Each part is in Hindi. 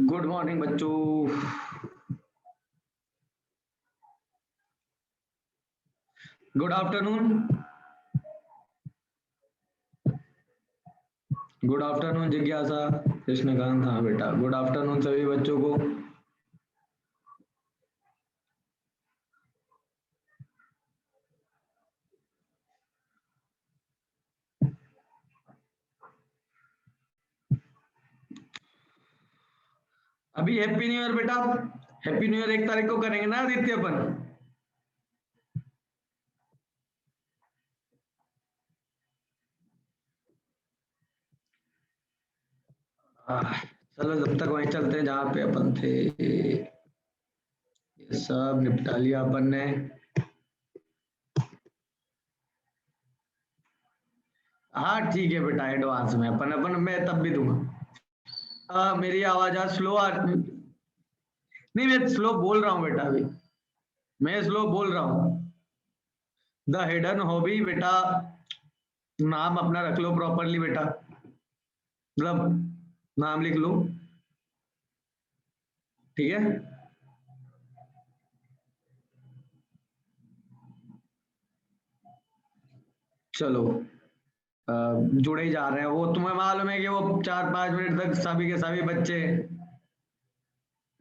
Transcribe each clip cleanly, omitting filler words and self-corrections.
गुड मॉर्निंग बच्चों। Good afternoon. गुड आफ्टरनून जिज्ञासा, कृष्णकांत। हाँ बेटा, गुड आफ्टरनून सभी बच्चों को। अभी हैप्पी न्यू ईयर बेटा। हैप्पी न्यू ईयर 1 तारीख को करेंगे ना आदित्य अपन। चलो जब तक वहीं चलते हैं जहाँ पे अपन थे। ये सब निपटा लिया अपन ने। हाँ ठीक है बेटा, एडवांस में अपन अपन मैं तब भी दूंगा। मेरी आवाज आज स्लो आ नहीं, मैं स्लो बोल रहा हूँ बेटा। अभी मैं स्लो बोल रहा हूँ। द हिडन हॉबी बेटा, नाम अपना रख लो प्रॉपरली बेटा, मतलब नाम लिख लो, ठीक है। चलो जुड़े ही जा रहे हैं। वो तुम्हें मालूम है कि वो 4-5 मिनट तक सभी के सभी बच्चे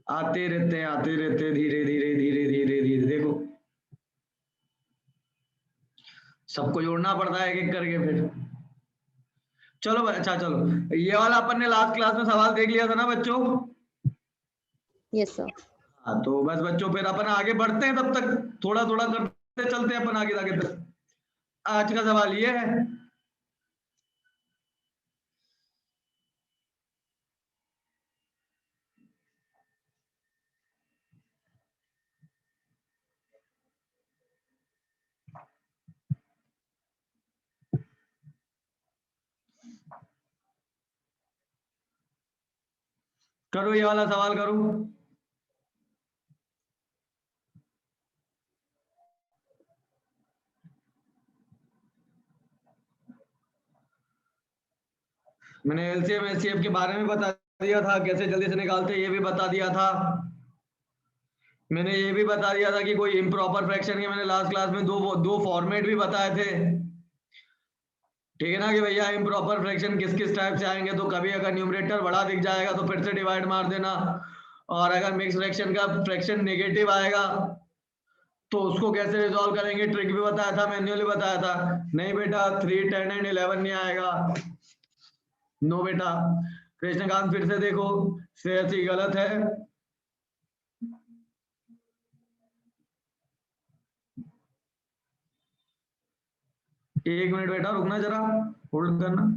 आते रहते हैं, धीरे धीरे धीरे धीरे धीरे। देखो सबको जोड़ना पड़ता है एक एक करके फिर। चलो अच्छा, चलो ये वाला अपन ने लास्ट क्लास में सवाल देख लिया था ना बच्चों। Yes sir. हाँ तो बस बच्चों फिर अपन आगे बढ़ते हैं, तब तक थोड़ा थोड़ा करते चलते हैं अपन आगे आगे तक। आज का सवाल ये है, करो ये वाला सवाल करो। मैंने एलसीएम एचसीएफ के बारे में बता दिया था, कैसे जल्दी से निकालते ये भी बता दिया था। मैंने ये भी बता दिया था कि कोई इम्प्रॉपर फ्रैक्शन के मैंने लास्ट क्लास में दो फॉर्मेट भी बताए थे, ठीक है ना। कि भैया इम्प्रॉपर फ्रैक्शन किस किस टाइप से आएंगे, तो कभी अगर न्यूमरेटर बड़ा दिख जाएगा तो फिर से डिवाइड मार देना, और अगर मिक्स फ्रैक्शन का फ्रैक्शन नेगेटिव आएगा तो उसको कैसे रिजॉल्व करेंगे, ट्रिक भी बताया था, मैन्युअली बताया था। नहीं बेटा 3, 10 एंड 11 नहीं आएगा, नो बेटा। कृष्णकांत फिर से देखो, श्रेयसी गलत है। एक मिनट बेटा रुकना, जरा होल्ड करना।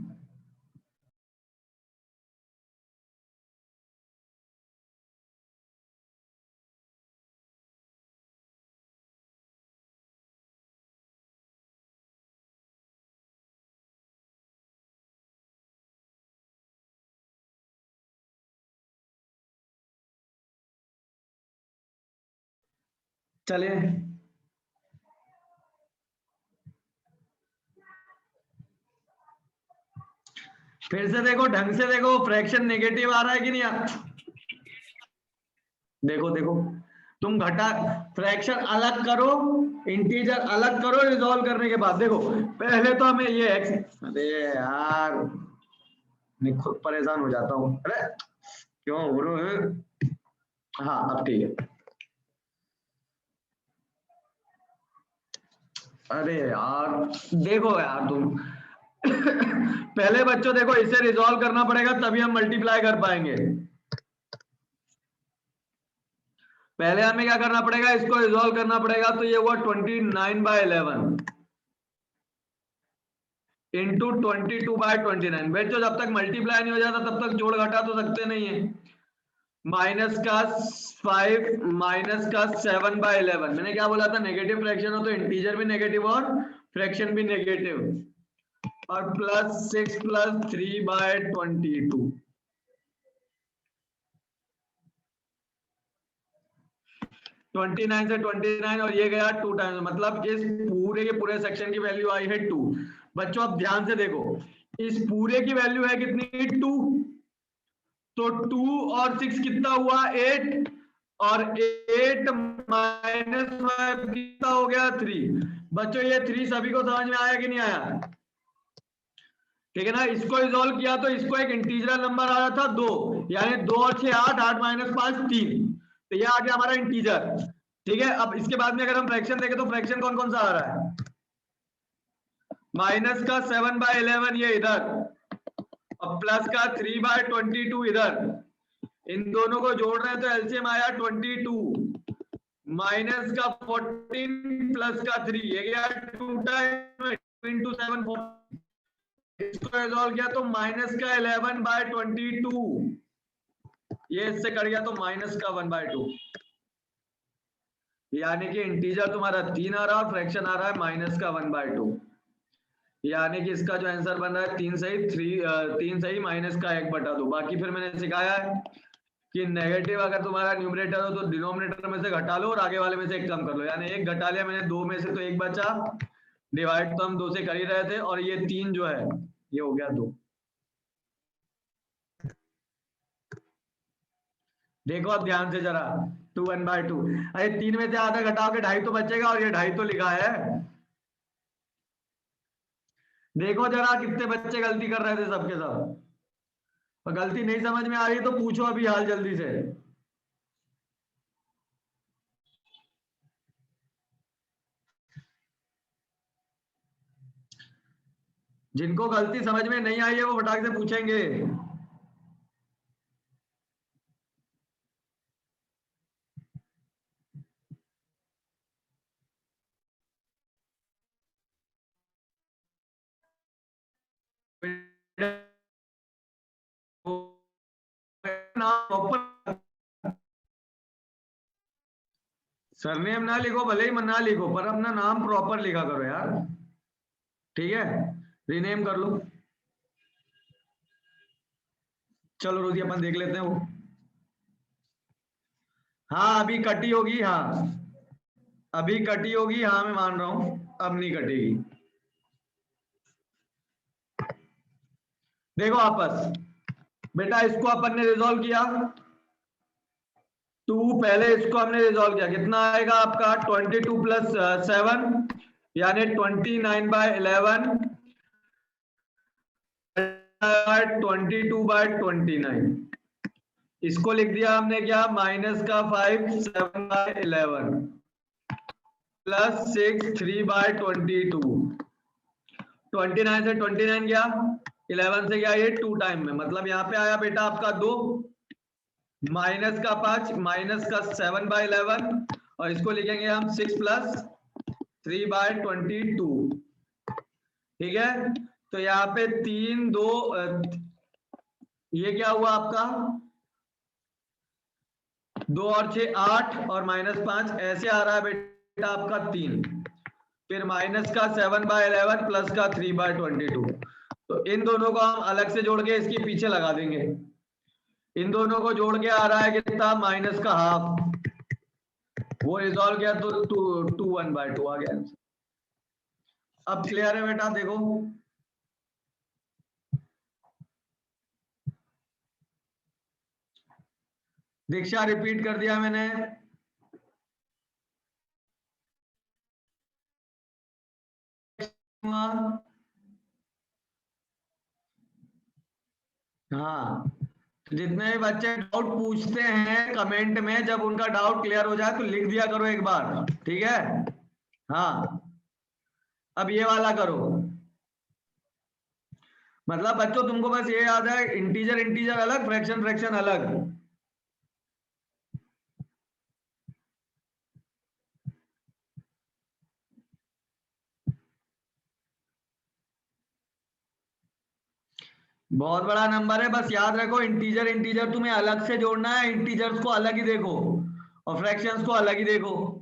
चलिए फिर से देखो, ढंग से देखो, फ्रैक्शन नेगेटिव आ रहा है कि नहीं देखो देखो, तुम घटा फ्रैक्शन अलग करो, इंटीजर अलग करो रिजॉल्व करने के बाद। देखो पहले तो हमें ये एक्स, अरे यार मैं खुद परेशान हो जाता हूँ, अरे क्यों गुरु। हाँ अब ठीक है। अरे यार देखो यार तुम पहले बच्चों देखो, इसे रिजॉल्व करना पड़ेगा तभी हम मल्टीप्लाई कर पाएंगे। पहले हमें क्या करना पड़ेगा, इसको रिजॉल्व करना पड़ेगा। तो ये हुआ 29/11 इंटू 22/29। बच्चों जब तक मल्टीप्लाई नहीं हो जाता तब तक जोड़ घटा तो सकते नहीं है। माइनस का 5 माइनस का 7/11। मैंने क्या बोला था, नेगेटिव फ्रैक्शन हो तो इंटीजर भी नेगेटिव और फ्रैक्शन भी नेगेटिव। और प्लस 6 प्लस 3/22। से 29 और ये गया 2 टाइम्स, मतलब इस पूरे के पूरे सेक्शन की वैल्यू आई है 2। बच्चों अब ध्यान से देखो, इस पूरे की वैल्यू है कितनी, 2। तो 2 और 6 कितना हुआ 8, और 8 माइनस 5 कितना हो गया 3। बच्चों ये 3 सभी को समझ में आया कि नहीं आया? ठीक है ना। इसको रिजॉल्व किया तो इसको एक इंटीजरल नंबर आ रहा था 2, यानी 2 और 6 8, 8 माइनस 5 3, तो ये आ गया हमारा इंटीजर। ठीक है, अब इसके बाद में अगर हम फ्रैक्शन देखें तो फ्रैक्शन कौन कौन सा आ रहा है? माइनस का 7/11 ये इधर, और प्लस का 3/22 इधर। इन दोनों को जोड़ रहे हैं तो एलसीएम आया 22, माइनस का 14 प्लस का 3, ये गया 2 टाइम इंटू 7 इसको रिजॉल्व किया तो माइनस का 11/22, ये इससे कट गया तो माइनस का 1/2, यानी कि इंटीजर तुम्हारा 3 आ रहा है और फ्रैक्शन आ रहा है माइनस का 1/2, यानी कि इसका जो आंसर बन रहा है 3 सही 3 सही माइनस का 1/2। बाकी फिर मैंने सिखाया है कि नेगेटिव अगर तुम्हारा न्यूमरेटर हो तो डिनोमिनेटर में से घटा लो और आगे वाले में से एक कम कर लो, यानी एक घटा लिया मैंने 2 में से तो एक बचा, डिवाइड तो हम 2 से कर ही रहे थे, और ये 3 जो है ये हो गया 2। देखो अब ध्यान से जरा, 2 1/2, अरे 3 में से आधा घटाओ के 2.5 तो बचेगा, और ये 2.5 तो लिखा है। देखो जरा कितने बच्चे गलती कर रहे थे सबके सब, और गलती नहीं समझ में आ रही तो पूछो अभी हाल जल्दी से। जिनको गलती समझ में नहीं आई है वो फटाक से पूछेंगे। सरनेम ना लिखो, भले ही ना लिखो, पर अपना नाम प्रॉपर लिखा करो यार। ठीक है, रीनेम कर लो। चलो रोजी अपन देख लेते हैं वो। हाँ अभी कटी होगी, हाँ अभी कटी होगी, हाँ मैं मान रहा हूं, अब नहीं कटेगी। देखो आपस बेटा, इसको अपन ने रिजॉल्व किया, 2 पहले इसको हमने रिजॉल्व किया, कितना आएगा आपका 22 प्लस 7, यानी 29/11, 22/29, इसको लिख दिया हमने क्या माइनस का 5 7/11 प्लस 6 3/22, 29 से 29 गया, 11 से गया ये 2 टाइम में, मतलब यहाँ पे आया बेटा आपका 2, माइनस का 5 माइनस का 7/11, और इसको लिखेंगे हम 6 प्लस 3/22। ठीक है, तो यहाँ पे 3 2 ये क्या हुआ आपका 2 और 6 8, और माइनस 5 ऐसे आ रहा है बेटा आपका 3, फिर माइनस का 7/11 प्लस का 3/22, तो इन दोनों को हम अलग से जोड़ के इसके पीछे लगा देंगे। इन दोनों को जोड़ के आ रहा है कितना माइनस का हाफ, वो रिजॉल्व किया तो 2 1/2 आ गया। अब क्लियर है बेटा? देखो दीक्षा रिपीट कर दिया मैंने। हाँ, जितने भी बच्चे डाउट पूछते हैं कमेंट में, जब उनका डाउट क्लियर हो जाए तो लिख दिया करो एक बार, ठीक है? हाँ, अब ये वाला करो, मतलब बच्चों तुमको बस ये याद है इंटीजर इंटीजर अलग, फ्रैक्शन फ्रैक्शन अलग। बहुत बड़ा नंबर है, बस याद रखो इंटीजर इंटीजर तुम्हें अलग से जोड़ना है, इंटीजर्स को अलग ही देखो और फ्रैक्शंस को अलग ही देखो।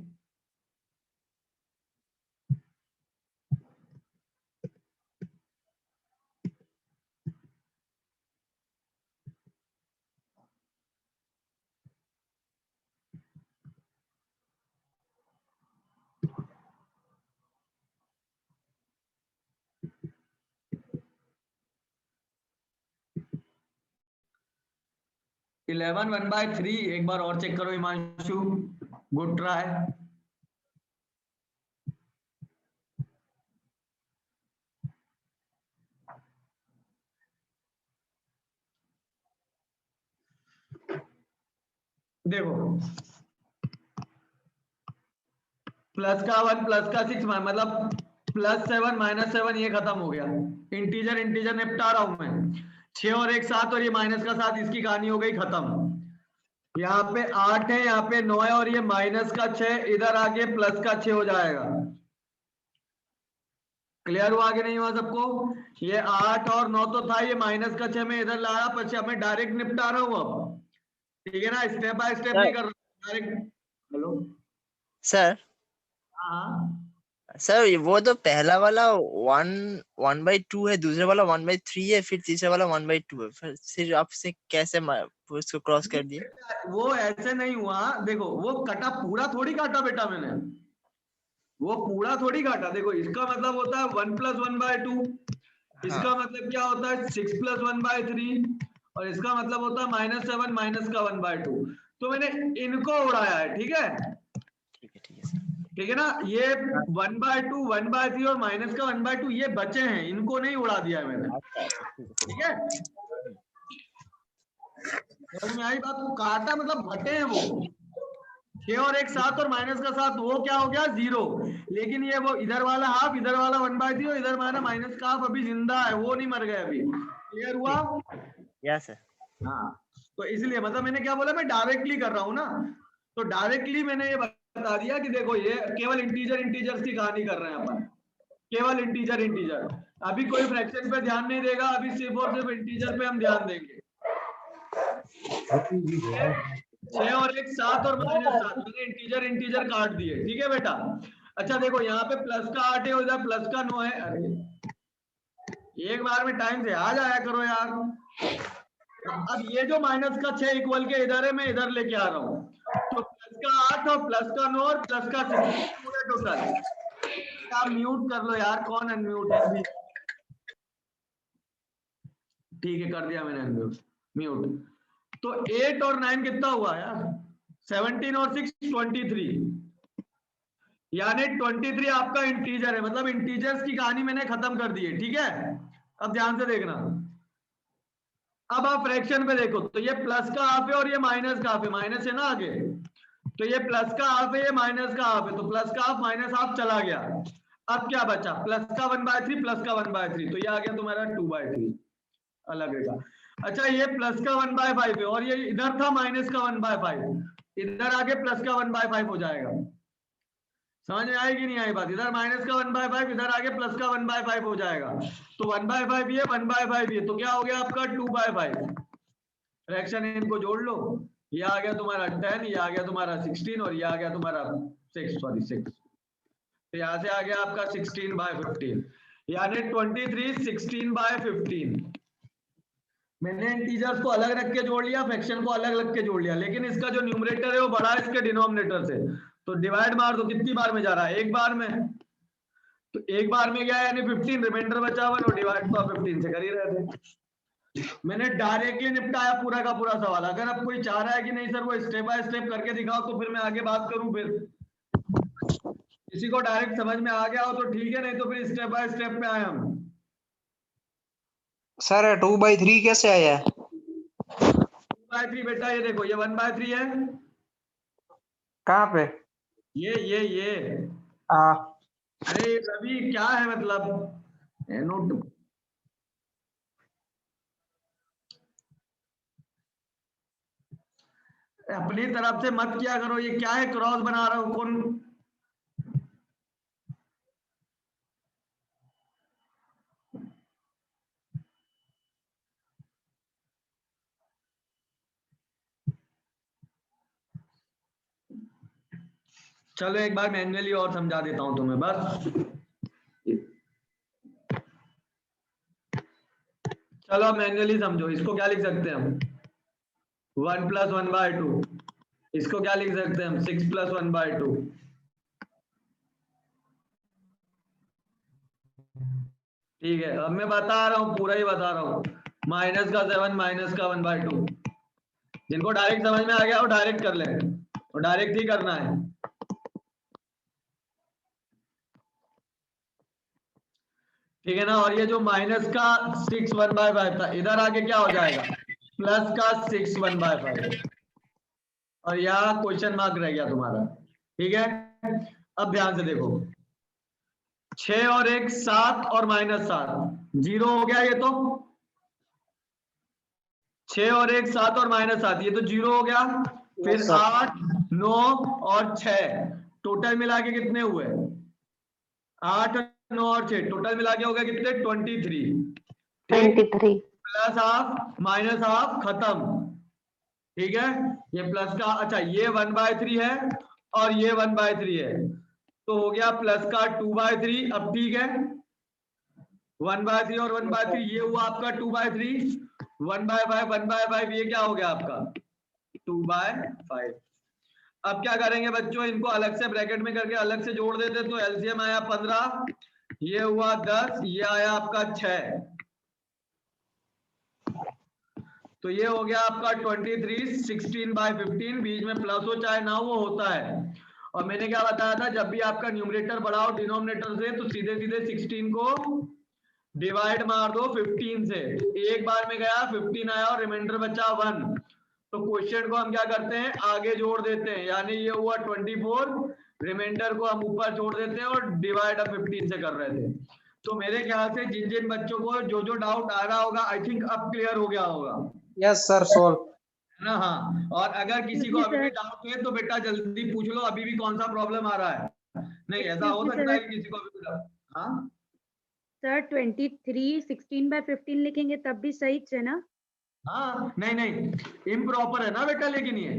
11 1/3। एक बार और चेक करो हिमांशु, गुड ट्राई। देखो प्लस का 1 प्लस का 6 मतलब +7 -7 ये खत्म हो गया। इंटीजर इंटीजर निपटा रहा हूं मैं। 6 और 1 7 और ये माइनस का 7, इसकी कहानी हो गई खत्म। यहाँ पे 8 है, यहाँ पे 9 है और ये माइनस का 6 इधर आके प्लस का 6 हो जाएगा। क्लियर हुआ कि नहीं हुआ सबको? ये 8 और 9 तो था, ये माइनस का 6 में इधर लाया, पर मैं डायरेक्ट निपटा रहा हूं अब। ठीक है ना, स्टेप बाय स्टेप नहीं कर रहा डायरेक्ट। Hello sir. हाँ सर वो तो पहला वाला 1/2 है, दूसरा वाला 1/3 है, फिर तीसरा वाला 1/2 है, फिर आपसे कैसे उसको क्रॉस कर दिए? वो ऐसे नहीं हुआ। देखो वो कटा पूरा थोड़ी काटा बेटा मैंने, वो पूरा थोड़ी काटा। देखो इसका मतलब होता है 1 + 1/2, इसका मतलब क्या होता है 6 + 1/3, और इसका मतलब होता है -7 माइनस का 1/2। तो मैंने इनको उड़ाया है। ठीक है, ठीक है सर। ठीक है ना। ये 1/2 1/3 और माइनस का 1/2 ये बचे हैं, इनको नहीं उड़ा दिया है मैंने। ठीक है, समझ में आई बात? काटा मतलब घटे हैं वो। 6 और 1 7 और माइनस का 7, वो क्या हो गया 0। लेकिन ये वो इधर वाला हाफ, इधर वाला 1/3 और इधर वाला माइनस का हाफ अभी जिंदा है, वो नहीं मर गए अभी। क्लियर हुआ? Yes sir. हाँ, तो इसलिए मतलब मैंने क्या बोला, मैं डायरेक्टली कर रहा हूं ना, तो डायरेक्टली मैंने ये बता दिया कि देखो ये केवल इंटीजर इंटीजर्स की कहानी कर रहे हैं अपन, केवल इंटीजर इंटीजर। अभी कोई फ्रैक्शन पे ध्यान नहीं देगा, अभी सिर्फ और सिर्फ इंटीजर पे हम ध्यान देंगे। 6 और 1 7 और -7 मैंने इंटीजर इंटीजर काट दिए। ठीक है बेटा। अच्छा देखो यहाँ पे प्लस का 8 है, उधर प्लस का 9 है। अरे एक बार में टाइम से आ जाया करो यार। अब ये जो माइनस का 6 इक्वल के इधर है, मैं इधर लेके आ रहा हूँ। तो प्लस का 8 और प्लस का 9 और प्लस का 6 पूरे टोटल। आप म्यूट कर लो यार, कौन अनम्यूट है अभी? ठीक है कर दिया मैंने अनम्यूट म्यूट। तो 8 और 9 कितना हुआ यार? 17 और 6 23, यानी 23 आपका इंटीजर है। मतलब इंटीजर्स की कहानी मैंने खत्म कर दी है। ठीक है, अब ध्यान से देखना। अब आप फ्रैक्शन पे देखो, तो ये प्लस का हाफ है और ये माइनस का हाफ है, माइनस है ना आगे, तो ये प्लस का हाफ है, ये माइनस का हाफ है, तो प्लस का हाफ माइनस हाफ चला गया। अब क्या बचा? प्लस का 1/3 प्लस का 1/3, तो ये आ गया तुम्हारा 2/3 अलग है। अच्छा ये प्लस का 1/5 है और ये इधर था माइनस का 1/5, इधर आगे प्लस का 1/5 हो जाएगा। समझ में आएगी नहीं आई बात? इधर माइनस का 1/5, इधर आगे प्लस का 1/5 हो जाएगा। तो 1/5 ये 1/5 ये, तो क्या हो गया आपका 2/5। फ्रैक्शन इनको जोड़ लो, ये आ गया तुम्हारा 10, ये आ गया तुम्हारा 16 और ये आ गया तुम्हारा 6। तो यहाँ से आ गया आपका 16/15, यानी 23 16/15। मैंने इंटीजर्स को अलग रख के जोड़ लिया, फ्रैक्शन को अलग रख के जोड़ लिया, लेकिन इसका जो न्यूमरेटर है वो बड़ा है इसके डिनोमिनेटर से, तो डिवाइड मार दो। कितनी बार में जा रहा है? एक बार में। तो एक बार में गया यानी 15, रिमाइंडर बचा 1 और डिवाइड तो 15 से कर ही रहे थे। मैंने डायरेक्टली निपटाया पूरा का पूरा सवाल। अगर अब कोई चाह रहा है कि नहीं सर वो स्टेप बाय स्टेप करके दिखाओ, तो फिर मैं आगे बात करूं। फिर किसी को डायरेक्ट समझ में आ गया हो तो ठीक है, नहीं तो फिर स्टेप बाय स्टेप पे आए हम। सर 2/3 कैसे आया? 2/3 बेटा ये देखो, ये 1/3 है। कहाँ पे? ये अरे रवि क्या है मतलब नोट। अपनी तरफ से मत किया करो, ये क्या है क्रॉस बना रहा हूं कौन? चलो एक बार मैन्युअली और समझा देता हूं तुम्हें बस। चलो मैन्युअली समझो, इसको क्या लिख सकते हैं हम? 1 + 1/2। इसको क्या लिख सकते हैं हम? 6 + 1/2। ठीक है, अब मैं बता रहा हूं, पूरा ही बता रहा हूं। माइनस का 7 माइनस का 1/2, जिनको डायरेक्ट समझ में आ गया वो डायरेक्ट कर लें, और डायरेक्ट ही करना है। ठीक है ना। और ये जो माइनस का 6 1/5 था, इधर आके क्या हो जाएगा प्लस का 6 1/5, और यहाँ क्वेश्चन मार्क रह गया तुम्हारा। ठीक है, अब ध्यान से देखो, 6 और 1 7 और -7 0 हो गया, ये तो 6 और 1 7 और -7 ये तो 0 हो गया। फिर Yes, sir. 8 9 और 6 टोटल मिला के कितने हुए, 8 9 और 6 टोटल मिला के हो गया कितने 23। 23. प्लस हाफ माइनस हाफ खत्म। ठीक है, ये प्लस का, अच्छा ये 1/3 है और ये 1/3 है, तो हो गया प्लस का 2/3। अब ठीक है, 1/3 और 1/3 ये हुआ आपका 2/3, 1/5 1/5 ये क्या हो गया आपका 2/5। अब क्या करेंगे बच्चों, इनको अलग से ब्रैकेट में करके अलग से जोड़ देते, तो एलसीएम आया 15, ये हुआ 10, ये आया आपका 6, तो ये हो गया आपका 23 16/15, बीच में प्लस हो चाहे ना हो होता है। और मैंने क्या बताया था, जब भी आपका न्यूमरेटर बढ़ाओ डिनोमिनेटर से तो सीधे सीधे 16 को डिवाइड मार दो 15 से, एक बार में गया 15 आया और रिमाइंडर बचा 1, तो क्वेश्चन को हम क्या करते हैं आगे जोड़ देते हैं, यानी ये हुआ 24, रिमाइंडर को हम ऊपर जोड़ देते हैं और डिवाइड 15 से कर रहे थे। तो मेरे ख्याल से जिन जिन बच्चों को जो जो डाउट आ रहा होगा आई थिंक अब क्लियर हो गया होगा, Yes, sir. Solve. है ना। हाँ, और अगर किसी को जी, अभी भी सर। डाउट है तो बेटा जल्दी पूछ लो, अभी भी कौन सा प्रॉब्लम आ रहा है। नहीं ऐसा हो जी, सकता है सर। कि किसी को अभी भी doubt- हाँ सर 23 16/15 लिखेंगे तब भी सही है ना? हाँ, नहीं नहीं इम्प्रॉपर है ना बेटा, लेकिन ये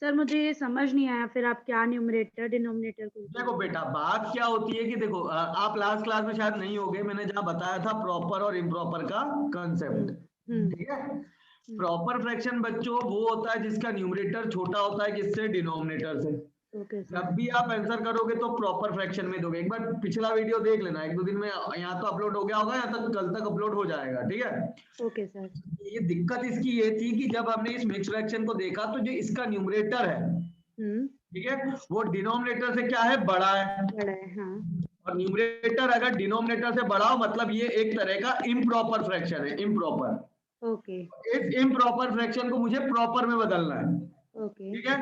सर मुझे ये समझ नहीं आया, फिर आप क्या न्यूमरेटर डिनोमिनेटर को देखो बेटा, बात क्या होती है कि देखो आप लास्ट क्लास में शायद नहीं होगे, मैंने जहाँ बताया था प्रॉपर और इम्प्रॉपर का कंसेप्ट। ठीक है, प्रॉपर फ्रैक्शन बच्चों वो होता है जिसका न्यूमरेटर छोटा होता है किससे, डिनोमिनेटर से। Okay sir. जब भी आप आंसर करोगे तो प्रॉपर फ्रैक्शन में दोगे। एक बार पिछला वीडियो देख लेना, एक दो दिन में यहाँ तो अपलोड हो गया होगा, या तक कल तक अपलोड हो जाएगा। ठीक है, ओके सर। ये दिक्कत इसकी ये थी कि जब हमने इस मिक्स फ्रैक्शन को देखा तो जो इसका न्यूमरेटर है, ठीक है, वो डिनोमिनेटर से क्या है, बड़ा है। बड़ा है, हाँ। और न्यूमरेटर अगर डिनोमिनेटर से बड़ा हो मतलब ये एक तरह का इम्प्रॉपर फ्रैक्शन है, इम्प्रॉपर। ओके इस इम्प्रॉपर फ्रैक्शन को मुझे प्रॉपर में बदलना है। ओके ठीक है,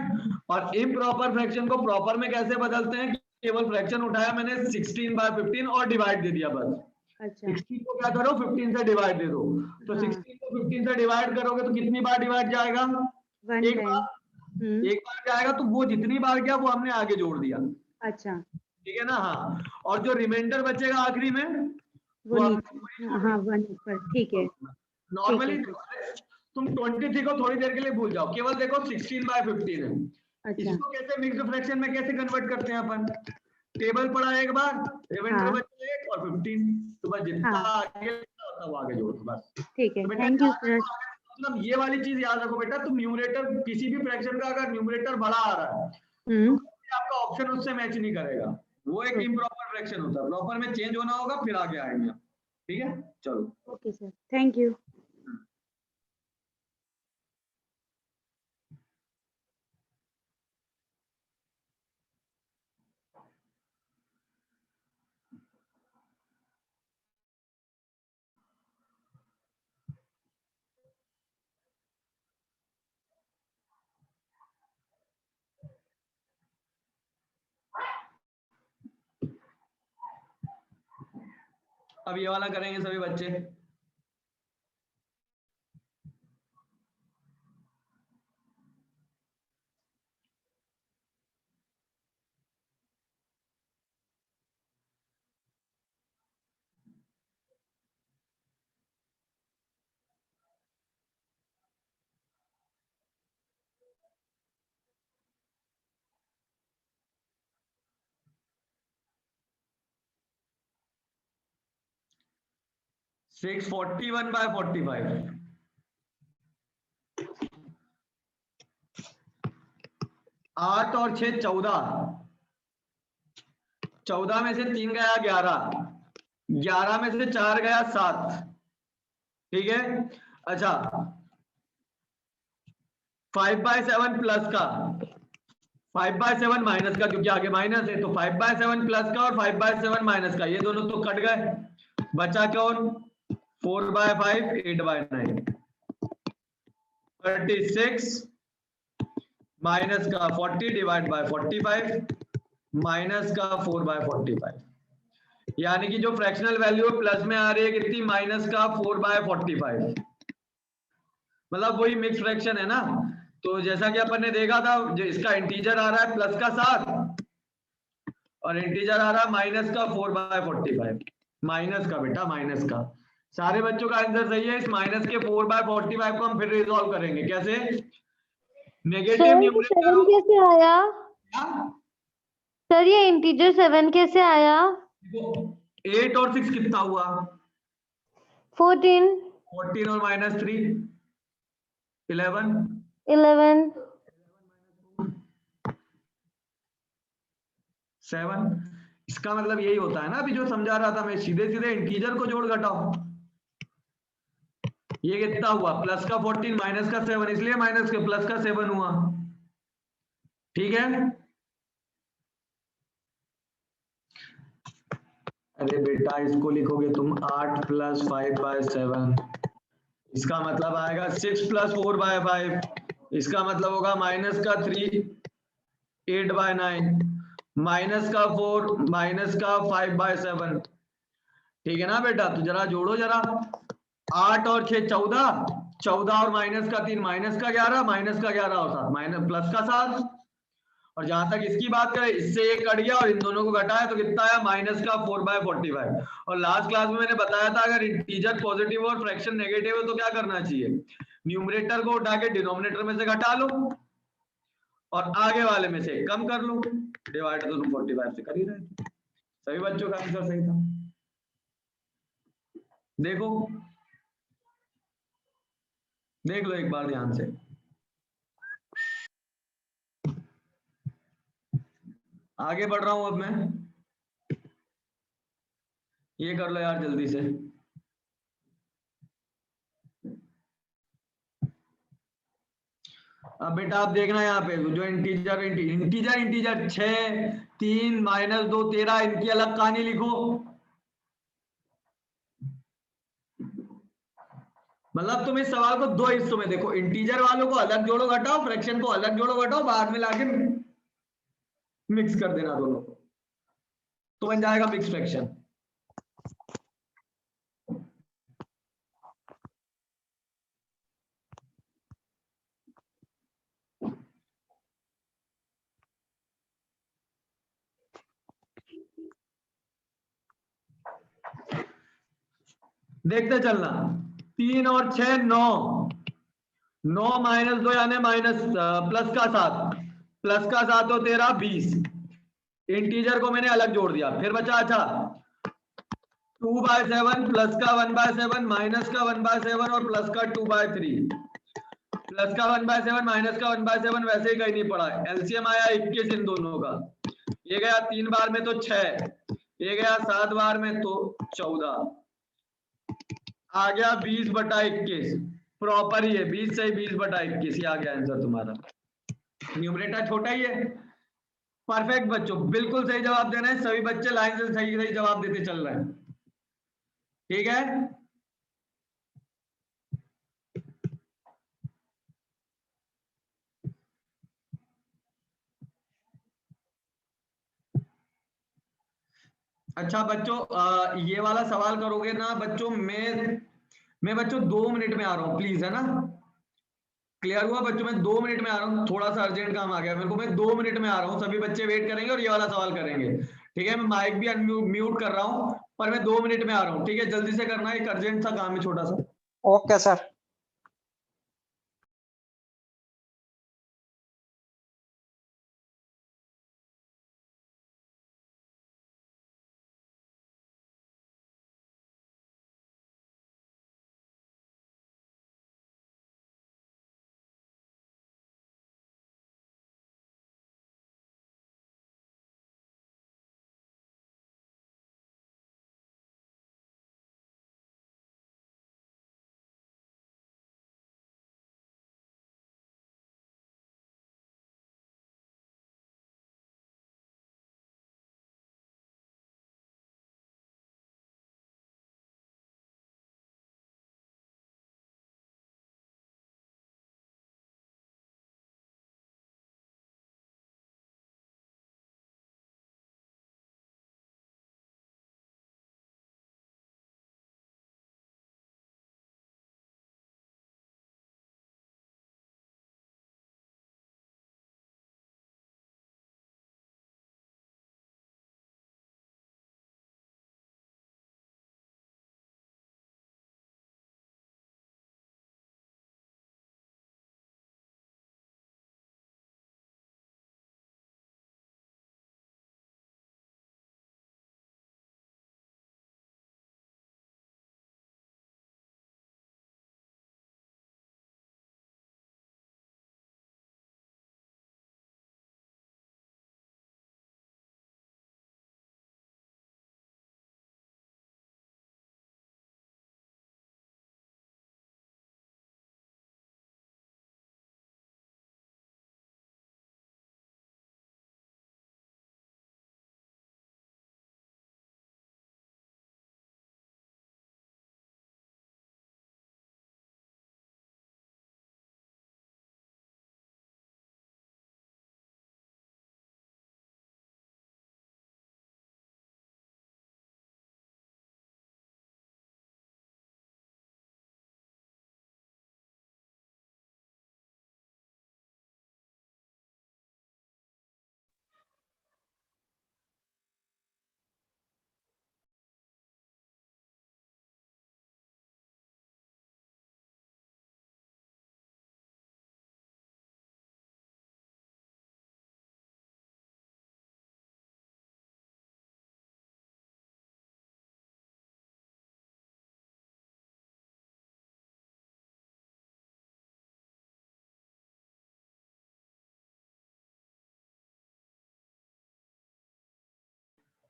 और इम्प्रॉपर फ्रैक्शन को प्रॉपर में कैसे बदलते हैं, केवल फ्रैक्शन उठाया मैंने 16/15 और डिवाइड दे दिया बस। अच्छा 16 को क्या करो 15 से डिवाइड दे दो, तो हाँ। 16 को 15 से डिवाइड करोगे तो कितनी बार डिवाइड जाएगा, 1 एक बार। टाइम। एक बार जाएगा तो वो जितनी बार गया वो हमने आगे जोड़ दिया। अच्छा ठीक है ना। हाँ, और जो रिमाइंडर बचेगा आखिरी में वो हम नीचे, हाँ 1 ऊपर, ठीक है। नॉर्मली ठीक तुम 23 को थोड़ी देर के लिए भूल जाओ, केवल देखो 16/15 है। अच्छा इसको कैसे मिक्स्ड फ्रैक्शन में कैसे कन्वर्ट करते हैं अपन, टेबल पढ़ा एक बार, रिमाइंडर हाँ। बचा 1 और 15, तो बस जितना हाँ। आगे होता है वो आगे जोड़ दो बस। ठीक है, तो बेटा थैंक यू याद सर। रखो, मतलब ये वाली चीज याद रखो बेटा, तुम न्यूमरेटर किसी भी फ्रैक्शन का अगर न्यूमरेटर बड़ा आ रहा है तो आपका ऑप्शन उससे मैच नहीं करेगा, वो एक इम्प्रॉपर फ्रैक्शन होता है, प्रॉपर में चेंज होना होगा फिर आगे आएंगे। ठीक है, चलो। Okay sir, thank you. अब ये वाला करेंगे सभी बच्चे। सिक्स 41/45, 8 और 6 14, 14 में से 3 गया 11, 11 में से 4 गया 7। ठीक है, अच्छा 5/7 प्लस का, 5/7 माइनस का, क्योंकि आगे माइनस है, तो 5/7 प्लस का और 5/7 माइनस का, ये दोनों तो कट गए, बचा कौन? 4/5 8/9, 36 माइनस का 40 डिवाइड बाय 45 माइनस का 4/45, यानी कि जो फ्रैक्शनल वैल्यू प्लस में आ रही है कितनी? माइनस का 4/45, मतलब वही मिक्स फ्रैक्शन है ना। तो जैसा कि अपन ने देखा था, जो इसका इंटीजर आ रहा है प्लस का 7 और इंटीजर आ रहा है माइनस का 4/45, माइनस का बेटा, माइनस का। सारे बच्चों का आंसर सही है। इस माइनस के 4/45 को हम फिर रिजॉल्व करेंगे कैसे? नेगेटिव सर ये न्यूमरेटर 7 कैसे आया? क्या? सर ये इंटीजर 7 कैसे आया? 8 और 6 कितना हुआ? 14 14 और -3 11 11 7। इसका मतलब यही होता है ना, अभी जो समझा रहा था मैं, सीधे सीधे इंटीजर को जोड़ घटाओ। ये कितना हुआ? प्लस का 14 माइनस का 7, इसलिए माइनस के प्लस का 7 हुआ। ठीक है। अरे बेटा इसको लिखोगे तुम 8 + 5/7, इसका मतलब आएगा 6 + 4/5, इसका मतलब होगा माइनस का 3 8/9 माइनस का 4 माइनस का 5/7। ठीक है ना बेटा? तो जरा जोड़ो जरा, 8 और 6 14, 14 और माइनस का 3 माइनस का 11, माइनस का 11 और 7 माइनस प्लस का 7। और जहां तक इसकी बात करें, इससे ये कट गया और इन दोनों को घटाया तो कितना आया? माइनस का 4/45। और लास्ट क्लास में मैंने बताया था, अगर इंटीजर पॉजिटिव और फ्रैक्शन नेगेटिव है तो क्या करना चाहिए? न्यूमरेटर को उठा के डिनोमिनेटर में से घटा लो और आगे वाले में से कम कर लो। डिवाइड तो तुम 45 से कर ही रहे थे। सभी बच्चों का आंसर सही था। देखो, देख लो एक बार ध्यान से। आगे बढ़ रहा हूं अब मैं, ये कर लो यार जल्दी से। अब बेटा आप देखना यहाँ पे, जो इंटीजर इंटीजर 6 3 -2 13, इनकी अलग कहानी लिखो। मतलब तुम इस सवाल को दो हिस्सों में देखो, इंटीजर वालों को अलग जोड़ो घटाओ, फ्रैक्शन को अलग जोड़ो घटाओ, बाद में लाके मिक्स कर देना दोनों को, तो बन जाएगा मिक्स फ्रैक्शन। देखते चलना, 3 और 6 9, 9 -2 यानी माइनस प्लस का 7, प्लस का 7 हो 13 20। इंटीजर को मैंने अलग जोड़ दिया, फिर बचा अच्छा 2/7 प्लस का 1/7 माइनस का 1/7 और प्लस का 2/3। प्लस का 1/7 माइनस का 1/7 वैसे ही कहीं नहीं पड़ा, एलसीएम आया 21 इन दोनों का। ये गया 3 बार में तो 6, ये गया 7 बार में तो 14, आ गया 20/21। प्रॉपर ही है, 20 से 20/21 ही आ गया आंसर तुम्हारा। न्यूमरेटर छोटा ही है। परफेक्ट बच्चों, बिल्कुल सही जवाब देना है, सभी बच्चे लाइन से सही सही जवाब देते चल रहे हैं। ठीक है। अच्छा बच्चों, ये वाला सवाल करोगे ना बच्चों, मैं बच्चों 2 मिनट में आ रहा हूँ प्लीज, है ना? क्लियर हुआ बच्चों? मैं 2 मिनट में आ रहा हूँ, थोड़ा सा अर्जेंट काम आ गया मेरे को, मैं 2 मिनट में आ रहा हूँ। सभी बच्चे वेट करेंगे और ये वाला सवाल करेंगे। ठीक है, मैं माइक भी अनम्यूट कर रहा हूँ, पर मैं 2 मिनट में आ रहा हूँ। ठीक है, जल्दी से करना, एक अर्जेंट सा काम है छोटा सा। Okay sir.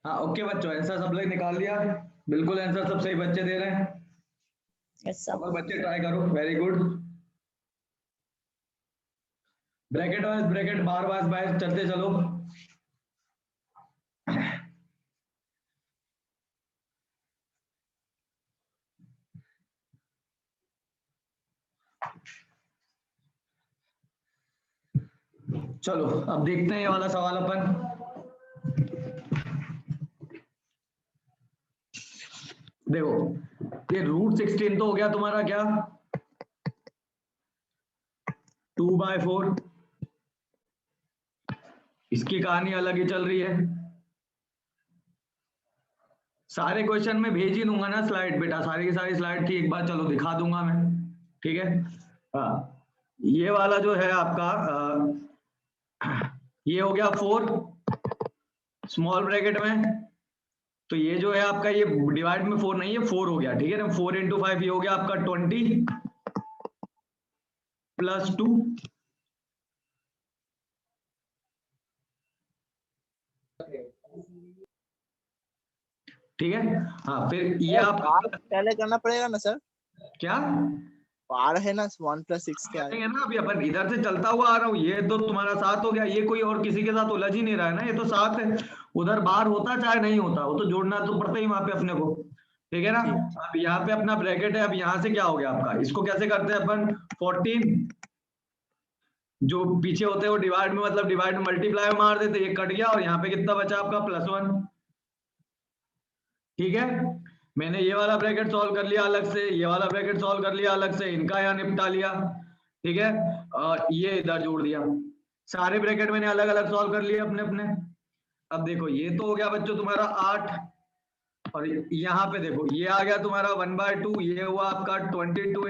हाँ ओके बच्चों, आंसर सब लोग निकाल लिया? बिल्कुल आंसर सब सही बच्चे दे रहे हैं। Yes sir. और बच्चे ट्राई करो, very good. Bracket wise bracket, बार बार बार चलते चलो। चलो अब देखते हैं ये वाला सवाल अपन। देखो ये √16 तो हो गया तुम्हारा क्या, 2/4। इसकी कहानी अलग ही चल रही है। सारे क्वेश्चन में भेज ही दूंगा ना स्लाइड बेटा, सारी की सारी स्लाइड थी, एक बार चलो दिखा दूंगा मैं, ठीक है। हाँ ये वाला जो है आपका ये हो गया 4 स्मॉल ब्रैकेट में। तो ये जो है आपका ये डिवाइड में 4 नहीं है, 4 हो गया, ठीक है ना। 4 × 5 ये हो गया आपका 20 + 2, ठीक है। हाँ फिर ये आप पहले करना पड़ेगा ना सर, क्या पार है ना 1 + 6 के आगे। करेंगे ना, अभी अपन इधर से चलता हुआ आ रहा हूँ, ये तो तुम्हारा 7 हो गया, ये कोई और किसी के साथ उलझ ही नहीं रहा है ना, ये तो 7 है। उधर बार होता चाहे नहीं होता, वो तो जोड़ना तो पड़ता ही वहां पे अपने को, ठीक है ना। अब यहाँ पे अपना ब्रैकेट है, अब यहाँ से क्या हो गया आपका, इसको कैसे करते हैं अपन, 14 जो पीछे होते हैं वो डिवाइड में, मतलब डिवाइड में मल्टीप्लाई में मार देते, ये कट गया और यहाँ पे कितना बचा आपका +1, ठीक है। मैंने ये वाला ब्रैकेट सॉल्व कर लिया अलग से, ये वाला ब्रैकेट सॉल्व कर लिया अलग से, इनका यहाँ निपटा लिया, ठीक है। और ये इधर जोड़ दिया, सारे ब्रैकेट मैंने अलग अलग सॉल्व कर लिए अपने अपने। अब देखो ये तो हो गया बच्चों तुम्हारा 8, और यहाँ पे देखो ये आ गया तुम्हारा 1/2, ये हुआ आपका 22 ×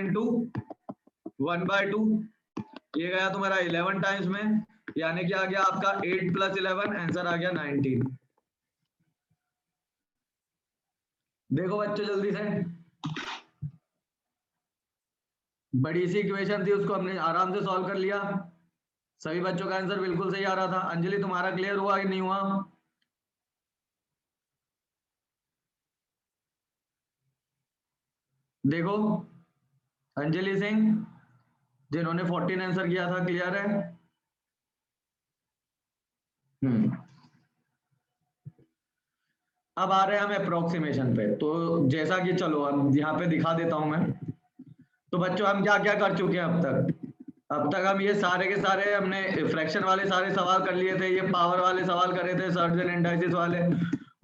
1/2, ये गया तुम्हारा 11 टाइम्स में, यानी कि आ गया आपका 8 + 11, आंसर आ गया 19। देखो बच्चों जल्दी से, बड़ी सी इक्वेशन थी, उसको हमने आराम से सॉल्व कर लिया। सभी बच्चों का आंसर बिल्कुल सही आ रहा था। अंजलि तुम्हारा क्लियर हुआ कि नहीं हुआ? देखो अंजलि सिंह जिन्होंने 14 आंसर किया था, क्लियर है? अब आ रहे हैं हम अप्रोक्सीमेशन पे। तो जैसा कि चलो अब यहाँ पे दिखा देता हूं मैं। तो बच्चों हम क्या क्या कर चुके हैं अब तक हम ये सारे के सारे हमने फ्रैक्शन वाले सारे सवाल कर लिए थे, ये पावर वाले सवाल करे थे, सर्ज एंड इंडाइसिस वाले,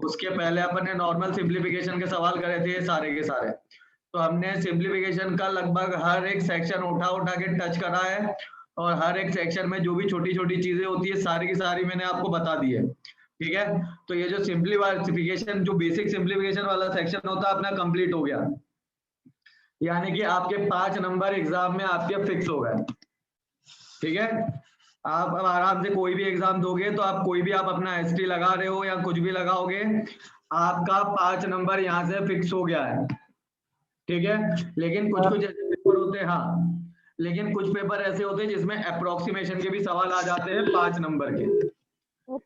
उसके पहले अपन ने नॉर्मल सिंप्लीफिकेशन के सवाल करे थे, ये सारे के सारे। तो हमने सिंप्लीफिकेशन का लगभग हर एक सेक्शन उठा के टच करा है, और हर एक सेक्शन में जो भी छोटी छोटी चीजें होती है सारी की सारी मैंने आपको बता दी है, ठीक है। तो ये जो सिंप्लीफिकेशन, जो बेसिक सिंप्लीफिकेशन वाला सेक्शन होता है अपना कंप्लीट हो गया, यानी कि आपके 5 नंबर एग्जाम में आपके फिक्स हो गए, ठीक है। आप अब आराम से कोई भी एग्जाम दोगे तो आप कोई भी आप अपना एसटी लगा रहे हो या कुछ भी लगाओगे, आपका 5 नंबर यहाँ से फिक्स हो गया है, ठीक है। लेकिन कुछ कुछ ऐसे पेपर होते हैं, हाँ, लेकिन कुछ पेपर ऐसे होते हैं जिसमें अप्रोक्सीमेशन के भी सवाल आ जाते हैं 5 नंबर के।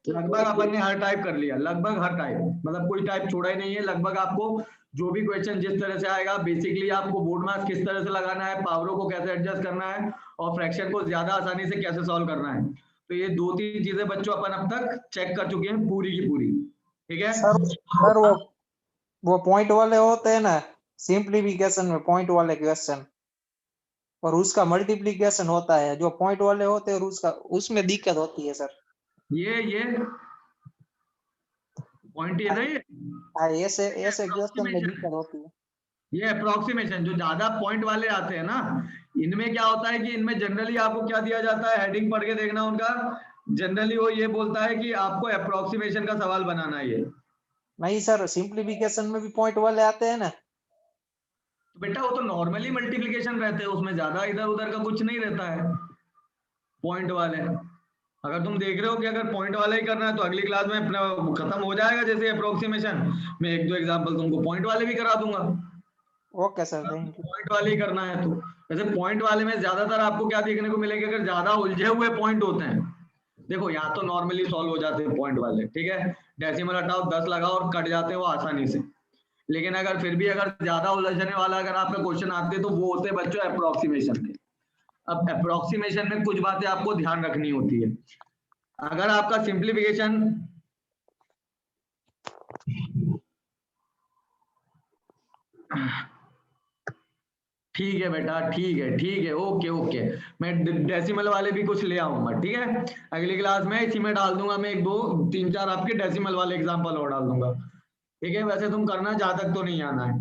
लगभग अपन ने हर टाइप कर लिया, लगभग हर टाइप, मतलब कोई टाइप छोड़ा ही नहीं है। लगभग आपको जो भी क्वेश्चन जिस तरह से आएगा, बेसिकली आपको बोर्ड मार्क्स किस तरह से लगाना है, पावरों को कैसे एडजस्ट करना है, और फ्रैक्शन को ज्यादा आसानी से कैसे सॉल्व करना है। तो ये 2-3 चीजें बच्चों अपन अब तक चेक कर चुके हैं पूरी की पूरी, ठीक है। सर वो पॉइंट वाले होते हैं ना सिंप्लीफिकेशन में, पॉइंट वाले क्वेश्चन, और उसका मल्टीप्लिकेशन होता है, जो पॉइंट वाले होते हैं और उसका, उसमें दिक्कत होती है सर। ये पॉइंट ये नहीं, ऐसे क्वेश्चन में दिक्कत होती है। ये अप्रोक्सीमेशन जो ज्यादा पॉइंट वाले आते हैं ना, इनमें क्या होता है कि इनमें जनरली आपको क्या दिया जाता है, हेडिंग पढ़ के देखना उनका, जनरली वो ये बोलता है कि आपको अप्रोक्सीमेशन का सवाल बनाना है। ये नहीं सर, सिंप्लीफिकेशन में भी पॉइंट वाले आते हैं ना। तो बेटा वो तो नॉर्मली मल्टीप्लिकेशन रहते हैं, उसमें ज्यादा इधर उधर का कुछ नहीं रहता है पॉइंट वाले। अगर तुम देख रहे हो कि अगर पॉइंट वाला ही करना है तो अगली क्लास में अपना खत्म हो जाएगा, जैसे अप्रोक्सीमेशन मैं 1-2 एग्जांपल तुमको पॉइंट वाले भी करा दूंगा। Okay sir, thank you. Point वाले ही करना है तो वैसे पॉइंट वाले में ज्यादातर आपको क्या देखने को मिलेगा, अगर ज्यादा उलझे हुए पॉइंट होते हैं देखो यहाँ तो नॉर्मली सॉल्व हो जाते हैं पॉइंट वाले, ठीक है, डेसिमल हटाओ 10 लगाओ और कट जाते हैं वो आसानी से। लेकिन अगर फिर भी अगर ज्यादा उलझने वाला अगर आपका क्वेश्चन आते तो वो होते बच्चों अप्रोक्सीमेशन के। अब अप्रोक्सीमेशन में कुछ बातें आपको ध्यान रखनी होती है। अगर आपका सिंप्लीफिकेशन ठीक है बेटा, ठीक है, ओके ओके, मैं डेसिमल वाले भी कुछ ले आऊंगा, ठीक है, अगली क्लास में इसी में डाल दूंगा मैं 1 2 3 4 आपके डेसिमल वाले एग्जांपल और डाल दूंगा, ठीक है। वैसे तुम करना जहां तक तो नहीं आना है,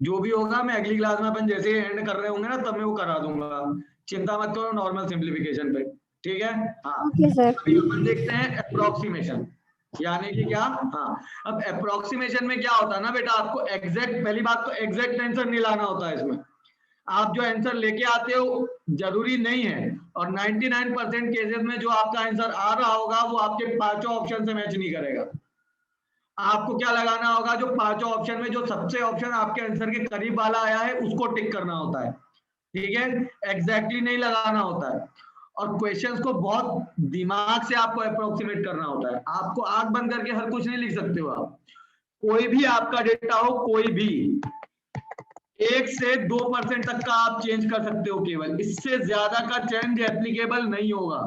जो भी होगा मैं अगली क्लास में अपन जैसे एंड कर रहे होंगे ना तब मैं वो करा दूंगा, चिंता मत करो नॉर्मल सिंप्लीफिकेशन पे, ठीक है। हाँ ओके सर। अभी अपन देखते हैं अप्रोक्सीमेशन, यानी कि क्या, हाँ अब अप्रोक्सीमेशन में क्या होता है ना बेटा, आपको एग्जैक्ट, पहली बात तो एग्जैक्ट आंसर नहीं लाना होता है इसमें, आप जो आंसर लेके आते हो जरूरी नहीं है, और 99% केसेस में जो आपका आंसर आ रहा होगा वो आपके पांचों ऑप्शन से मैच नहीं करेगा। आपको क्या लगाना होगा, जो पांचों ऑप्शन में जो सबसे ऑप्शन आपके आंसर के करीब वाला आया है उसको टिक करना होता है, ठीक है, एग्जैक्टली नहीं लगाना होता है। और क्वेश्चंस को बहुत दिमाग से आपको अप्रोक्सीमेट करना होता है, आपको आंख बंद करके हर कुछ नहीं लिख सकते हो आप, कोई भी आपका डेटा हो, कोई भी 1 से 2% तक का आप चेंज कर सकते हो केवल, इससे ज्यादा का चेंज एप्लीकेबल नहीं होगा।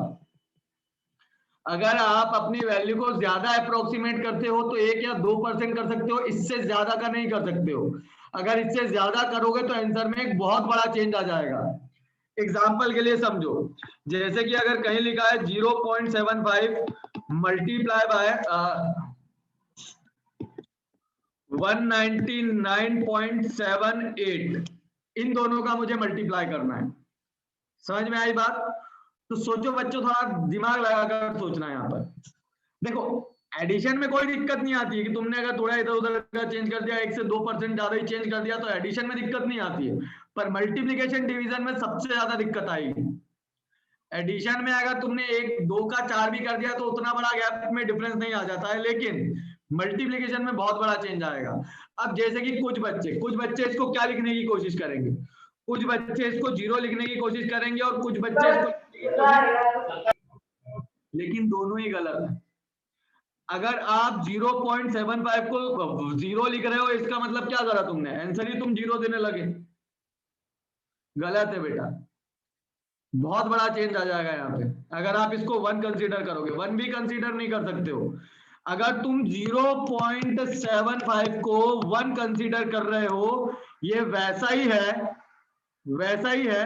अगर आप अपनी वैल्यू को ज्यादा अप्रोक्सीमेट करते हो तो 1 या 2% कर सकते हो, इससे ज्यादा का नहीं कर सकते हो। अगर इससे ज्यादा करोगे तो आंसर में एक बहुत बड़ा चेंज आ जाएगा। एग्जाम्पल के लिए समझो, जैसे कि अगर कहीं लिखा है 0.75 मल्टीप्लाई बाय 199.78, इन दोनों का मुझे मल्टीप्लाई करना है। समझ में आई बात? तो सोचो बच्चों, थोड़ा दिमाग लगाकर सोचना है यहाँ पर। देखो एडिशन में कोई दिक्कत नहीं आती है कि तुमने अगर थोड़ा इधर उधर का चेंज कर दिया, 1 से 2% ज्यादा ही चेंज कर दिया तो एडिशन में दिक्कत नहीं आती है, पर मल्टीप्लिकेशन डिवीजन में सबसे ज्यादा दिक्कत आएगी। एडिशन में अगर तुमने 1 2 का 4 भी कर दिया तो उतना बड़ा गैप में डिफरेंस नहीं आ जाता है, लेकिन मल्टीप्लिकेशन में बहुत बड़ा चेंज आएगा। अब जैसे कि कुछ बच्चे इसको क्या लिखने की कोशिश करेंगे, कुछ बच्चे इसको 0 लिखने की कोशिश करेंगे और कुछ बच्चे इसको, लेकिन दोनों ही गलत है। अगर आप 0.75 को 0 लिख रहे हो इसका मतलब क्या करा तुमने, आंसर ही तुम 0 देने लगे, गलत है बेटा, बहुत बड़ा चेंज आ जाएगा यहाँ पे। अगर आप इसको 1 कंसीडर करोगे, 1 भी कंसीडर नहीं कर सकते हो। अगर तुम 0.75 को 1 कंसीडर कर रहे हो, ये वैसा ही है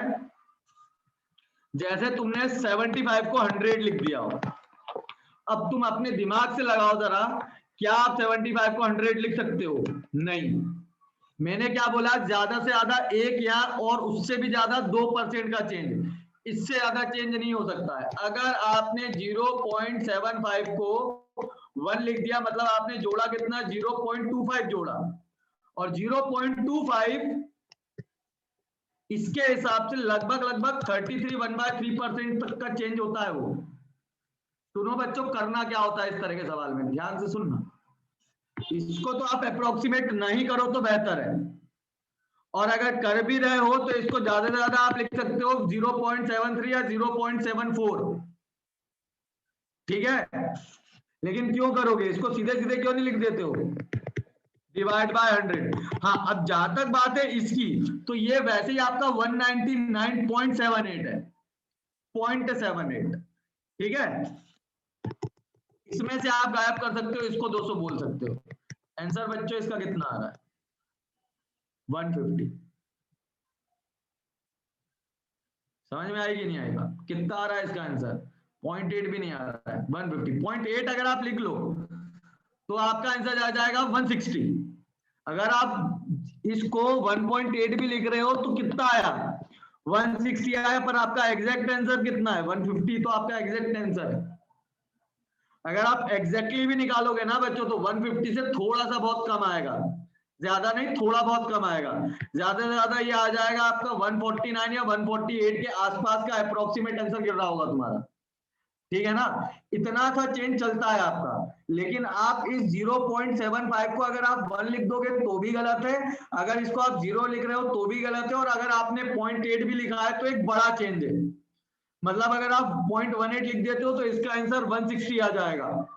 जैसे तुमने 75 को 100 लिख दिया हो। अब तुम अपने दिमाग से लगाओ जरा, क्या आप 75 को 100 लिख सकते हो? नहीं। मैंने क्या बोला, ज्यादा से ज्यादा 1 या और उससे भी ज्यादा 2% का चेंज, इससे ज्यादा चेंज नहीं हो सकता है। अगर आपने 0.75 को 1 लिख दिया मतलब आपने जोड़ा कितना, 0.25 जोड़ा, और 0.25 इसके हिसाब से लगभग 33.13% तक का चेंज होता है वो। सुनो बच्चों, करना क्या होता है इस तरह के सवाल में, ध्यान से सुनना, इसको तो आप अप्रोक्सीमेट नहीं करो तो बेहतर है, और अगर कर भी रहे हो तो इसको ज्यादा से ज्यादा आप लिख सकते हो 0.73 या 0.74, ठीक है। लेकिन क्यों करोगे इसको, सीधे सीधे क्यों नहीं लिख देते हो, डिवाइड बाय 100। हाँ अब जहां तक बात है इसकी, तो ये वैसे ही आपका 199.78 है, 0.78, ठीक है। इसमें से आप गायब कर सकते हो, इसको 200 बोल सकते हो। आंसर बच्चों इसका कितना आ रहा है, 150। समझ में आएगी नहीं आएगा, कितना आ रहा है इसका आंसर, 0.8 भी नहीं आ रहा है, 150। 0.8 अगर आप लिख लो तो आपका आंसर आ जाएगा 160। अगर आप इसको 1.8 भी लिख रहे हो तो कितना आया, 160 आया, पर आपका एग्जैक्ट आंसर कितना है, 150 तो आपका एग्जैक्ट आंसर है। अगर आप एग्जैक्टली भी निकालोगे ना बच्चों तो 150 से थोड़ा सा बहुत कम आएगा, ज्यादा नहीं, थोड़ा बहुत कम आएगा। ज्यादा से ज्यादा ये आ जाएगा आपका 149 या 148 के आसपास का अप्रोक्सीमेट आंसर गिर रहा होगा तुम्हारा, ठीक है ना। इतना सा चेंज चलता है आपका, लेकिन आप इस 0.75 को अगर आप 1 लिख दोगे तो भी गलत है, अगर इसको आप 0 लिख रहे हो तो भी गलत है, और अगर आपने 0.8 भी लिखा है तो एक बड़ा चेंज है। मतलब अगर आप 0.18 लिख देते हो तो इसका आंसर 160 आ जाएगा।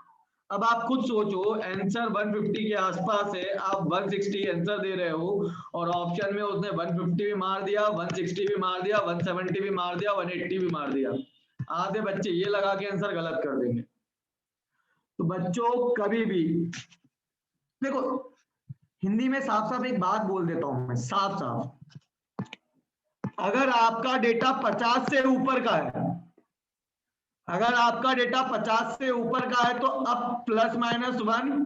अब आप खुद सोचो, आंसर 150 के आसपास है, आप 160 आंसर दे रहे हो और ऑप्शन में उसने 150 भी मार दिया, 160 भी मार दिया, 170 भी मार दिया, 180 भी मार दिया। आधे बच्चे ये लगा के आंसर गलत कर देंगे। तो बच्चों कभी भी देखो, हिंदी में साफ साफ एक बात बोल देता हूं मैं, साफ साफ, अगर आपका डेटा 50 से ऊपर का है, अगर आपका डेटा 50 से ऊपर का है तो आप +-1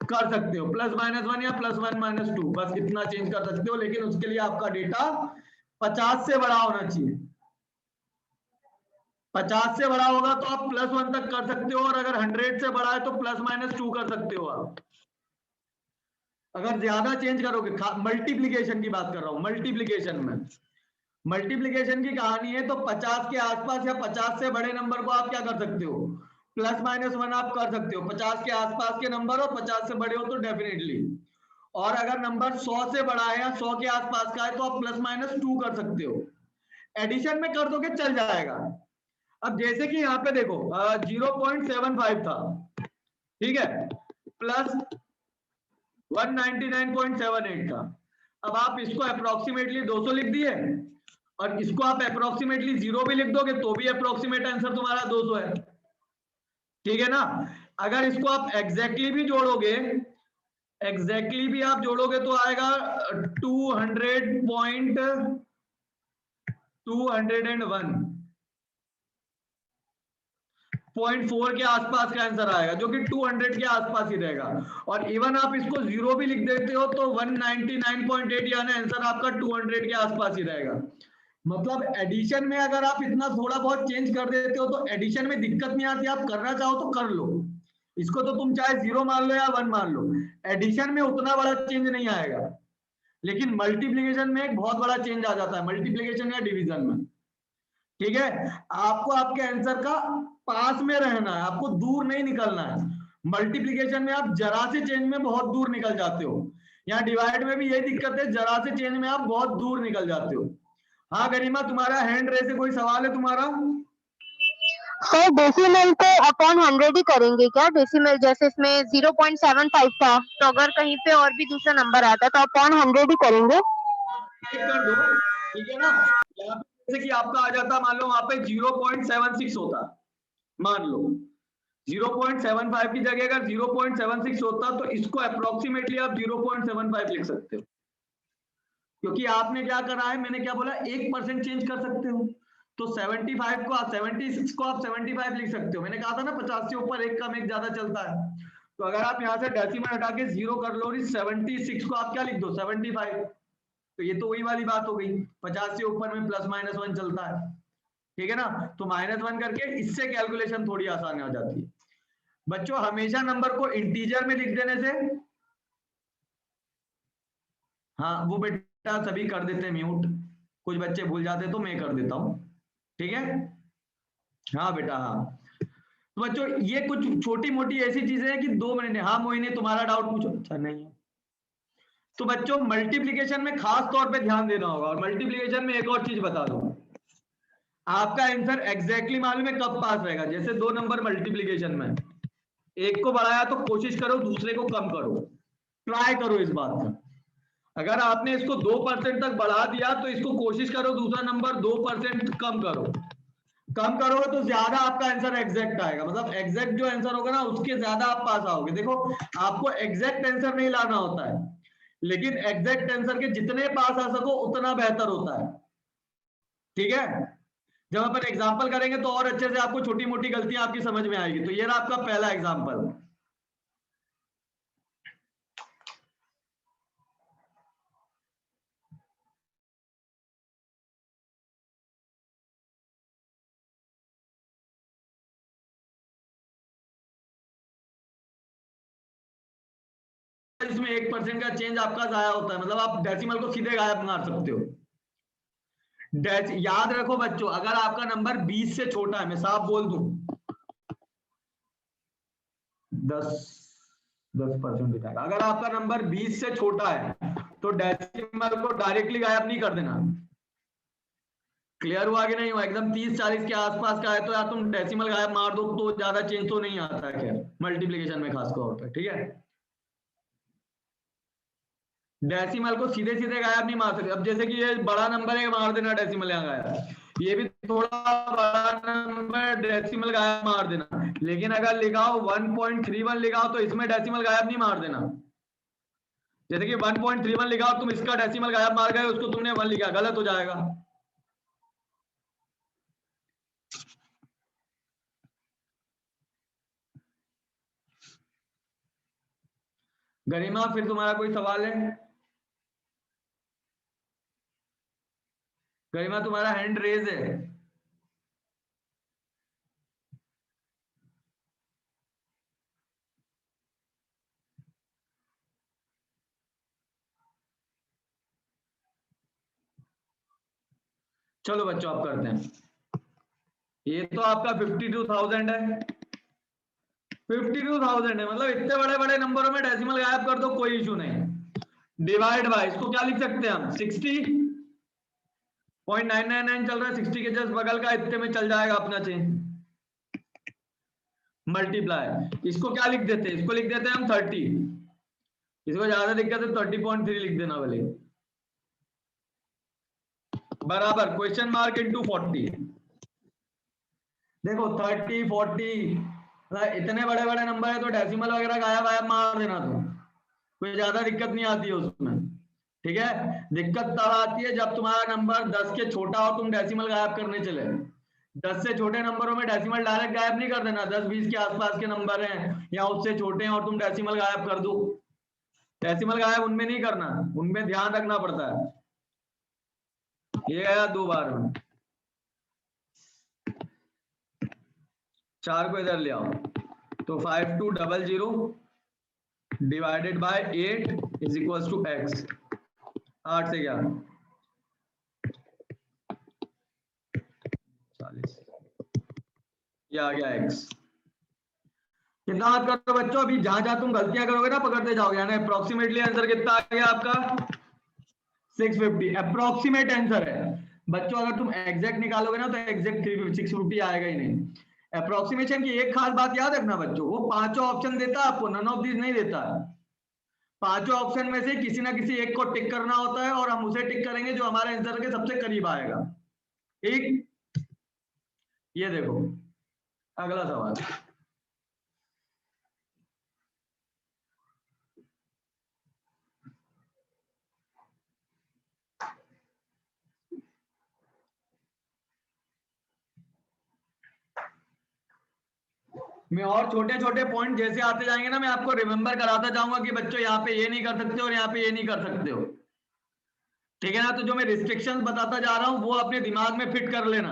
कर सकते हो, +-1 या +1-2, बस इतना चेंज कर सकते हो, लेकिन उसके लिए आपका डेटा 50 से बड़ा होना चाहिए। 50 से बड़ा होगा तो आप +1 तक कर सकते हो, और अगर 100 से बड़ा है तो +-2 कर सकते हो आप। अगर ज्यादा चेंज करोगे, मल्टीप्लीकेशन की बात कर रहा हूं, मल्टीप्लीकेशन में, मल्टीप्लीकेशन की कहानी है तो 50 के आसपास या 50 से बड़े नंबर को आप क्या कर सकते हो, +-1 आप कर सकते हो। 50 के आसपास के नंबर और 50 से बड़े हो तो डेफिनेटली, और अगर नंबर 100 से बड़ा है या 100 के आसपास का है तो आप +-2 कर सकते हो। एडिशन में कर दोगे चल जाएगा। अब जैसे कि यहाँ पे देखो 0.75 था, ठीक है, प्लस 199.78 था। अब आप इसको अप्रोक्सीमेटली 200 लिख दिए, और इसको आप अप्रोक्सीमेटली 0 भी लिख दोगे तो भी अप्रोक्सीमेट आंसर तुम्हारा 200 है, ठीक है ना। अगर इसको आप एग्जैक्टली भी जोड़ोगे, एग्जैक्टली भी आप जोड़ोगे तो आएगा 201.4 के आसपास का आंसर आएगा, जो कि 200 के आसपास ही रहेगा। और इवन आप इसको 0 भी लिख देते हो तो 199.8 यानी आंसर आपका 200 के आसपास ही रहेगा। मतलब एडिशन में अगर आप इतना थोड़ा बहुत चेंज कर देते हो तो एडिशन में दिक्कत नहीं आती, आप करना चाहो तो कर लो, इसको तो तुम चाहे 0 मान लो या 1 मान लो, एडिशन में उतना बड़ा चेंज नहीं आएगा। लेकिन मल्टीप्लीकेशन में एक बहुत बड़ा चेंज आ जाता है, मल्टीप्लीकेशन या डिवीजन में, ठीक है। आपको आपके आंसर का पास में रहना है, आपको दूर नहीं निकलना है। मल्टीप्लीकेशन में आप जरा से चेंज में बहुत दूर निकल जाते हो, यहाँ डिवाइड में भी यही दिक्कत है, जरा से चेंज में आप बहुत दूर निकल जाते हो। हाँ गरिमा, तुम्हारा हैंड रेस है, कोई सवाल है तुम्हारा? सर डेसिमल पे अपॉन 100 ही करेंगे क्या? डेसिमल जैसे इसमें 0.75 था, तो अगर कहीं पे और भी दूसरा नंबर आता तो अपॉन 100 ही करेंगे। कर दो, ठीक है ना। यहाँ पे जैसे कि आपका आ जाता, मान लो वहां पे 0.76 होता, मान लो 0.75 की जगह अगर 0.76 होता तो इसको अप्रोक्सीमेटली आप 0.75 लिख सकते हो, क्योंकि आपने क्या करा है, मैंने क्या बोला, 1% चेंज कर सकते हो। तो 75 को आप 76 को आप 75 लिख सकते हो। मैंने कहा था ना 50 से ऊपर एक कम एक ज्यादा चलता है, तो अगर आप यहाँ से डेसिमल हटा के 0 कर लो, 76 को आप क्या लिख दो, 75। तो ये तो वही वाली बात हो गई, 50 से ऊपर में +-1 चलता है, ठीक है ना। तो -1 करके इससे कैलकुलेशन थोड़ी आसान हो जाती है। बच्चों हमेशा नंबर को इंटीजर में लिख देने से, हाँ वो बेटा सभी कर देते हैं म्यूट, कुछ बच्चे भूल जाते तो मैं कर देता हूँ, ठीक है। हाँ बेटा हाँ। तो बच्चों ये कुछ छोटी मोटी ऐसी चीजें हैं कि 2 मिनट। हाँ मोहिनी तुम्हारा डाउट पूछो। अच्छा नहीं है तो बच्चों मल्टीप्लीकेशन में खास तौर पे ध्यान देना होगा। और मल्टीप्लीकेशन में एक और चीज बता दूं, आपका आंसर एग्जैक्टली मालूम है कब पास रहेगा। जैसे 2 नंबर मल्टीप्लीकेशन में, एक को बढ़ाया तो कोशिश करो दूसरे को कम करो, ट्राई करो इस बात का। अगर आपने इसको 2% तक बढ़ा दिया तो इसको कोशिश करो दूसरा नंबर 2% कम करो। कम करोगे तो ज्यादा आपका आंसर एग्जैक्ट आएगा, मतलब एग्जैक्ट जो आंसर होगा ना उसके ज्यादा आप पास आओगे। देखो आपको एग्जैक्ट आंसर नहीं लाना होता है, लेकिन एग्जैक्ट आंसर के जितने पास आ सको उतना बेहतर होता है, ठीक है। जब अपन एग्जाम्पल करेंगे तो और अच्छे से आपको छोटी मोटी गलतियां आपकी समझ में आएगी। तो ये रहा आपका पहला एग्जाम्पल। इसमें 1% का चेंज आपका जाया होता है, मतलब आप डेसिमल को सीधे गायब मार सकते हो। याद रखो बच्चों, अगर आपका नंबर 20 से छोटा है, मैं साफ बोल दूं 10% बिठाएगा। अगर आपका नंबर 20 से छोटा है तो डेसिमल को डायरेक्टली गायब नहीं कर देना, क्लियर हुआ कि नहीं हुआ? एकदम 30-40 के आसपास का है तो यार तुम डेसिमल गायब मार दो तो ज्यादा चेंज तो नहीं आता है, खैर मल्टीप्लीकेशन में खास तौर पे, ठीक है। डेसिमल को सीधे सीधे गायब नहीं मार सकते। अब जैसे कि ये बड़ा नंबर है, मार देना डेसिमल यहाँ गायब, ये भी थोड़ा बड़ा नंबर, डेसिमल गायब मार देना। लेकिन अगर लिखाओ 1.31 लिखाओ तो इसमें डेसिमल गायब नहीं मार देना। जैसे कि 1.31 लिखाओ, तुम इसका डेसिमल गायब मार गए, उसको तुमने 1 लिखा, गलत हो जाएगा। गरिमा, फिर तुम्हारा कोई सवाल है? गरिमा, तुम्हारा हैंड रेज है। चलो बच्चों, आप करते हैं। ये तो आपका 52,000 है, 52,000 है, मतलब इतने बड़े बड़े नंबरों में डेसिमल गायब कर दो, कोई इशू नहीं। डिवाइड बाय, इसको क्या लिख सकते हैं हम? 60.999 चल रहा है, 60 के जस्ट बगल का, इतने में चल जाएगा अपना चेंज। मल्टीप्लाई, इसको क्या लिख देते हैं? इसको लिख देते हैं हम 30। इसको ज्यादा दिक्कत है 30.3 लिख देना भले, बराबर क्वेश्चन मार्क इनटू 40। देखो 30, 40, इतने बड़े बड़े नंबर है तो डेसिमल वगैरह गायब गायब मार देना, तो कोई ज्यादा दिक्कत नहीं आती है उसमें, ठीक है। दिक्कत तब आती है जब तुम्हारा नंबर 10 के छोटा हो, तुम डेसिमल गायब करने चले। 10 से छोटे नंबरों में डेसिमल डायरेक्ट गायब नहीं कर देना। 10-20 के आसपास के नंबर हैं या उससे छोटे हैं और तुम डेसिमल गायब कर दो, डेसिमल गायब उनमें नहीं करना, उनमें ध्यान रखना पड़ता है। ये आया 2 बार में, 4 को इधर ले आओ, तो 5200 divided by 8 is equal to x। 8 से 11 40, ये आ गया x। कितना याद करो बच्चों, अभी जहां जहां तुम गलतियां करोगे ना पकड़ते जाओगे। यानी अप्रोक्सीमेटली आंसर कितना आ गया आपका? 650 अप्रोक्सीमेट आंसर है बच्चों। अगर तुम एग्जैक्ट निकालोगे ना तो एग्जैक्ट 650 आएगा ही नहीं। अप्रोक्सीमेशन की एक खास बात याद रखना बच्चों, वो पांचों ऑप्शन देता है आपको, नन ऑफ दिस नहीं देता है। पांचों ऑप्शन में से किसी ना किसी एक को टिक करना होता है और हम उसे टिक करेंगे जो हमारे आंसर के सबसे करीब आएगा, ठीक। ये देखो अगला सवाल, मैं और छोटे छोटे पॉइंट जैसे आते जाएंगे ना, मैं आपको रिमेंबर कराता जाऊंगा कि बच्चों यहाँ पे ये नहीं कर सकते और यहाँ पे ये नहीं कर सकते हो, ठीक है ना। तो जो मैं रिस्ट्रिक्शंस बताता जा रहा हूं वो अपने दिमाग में फिट कर लेना।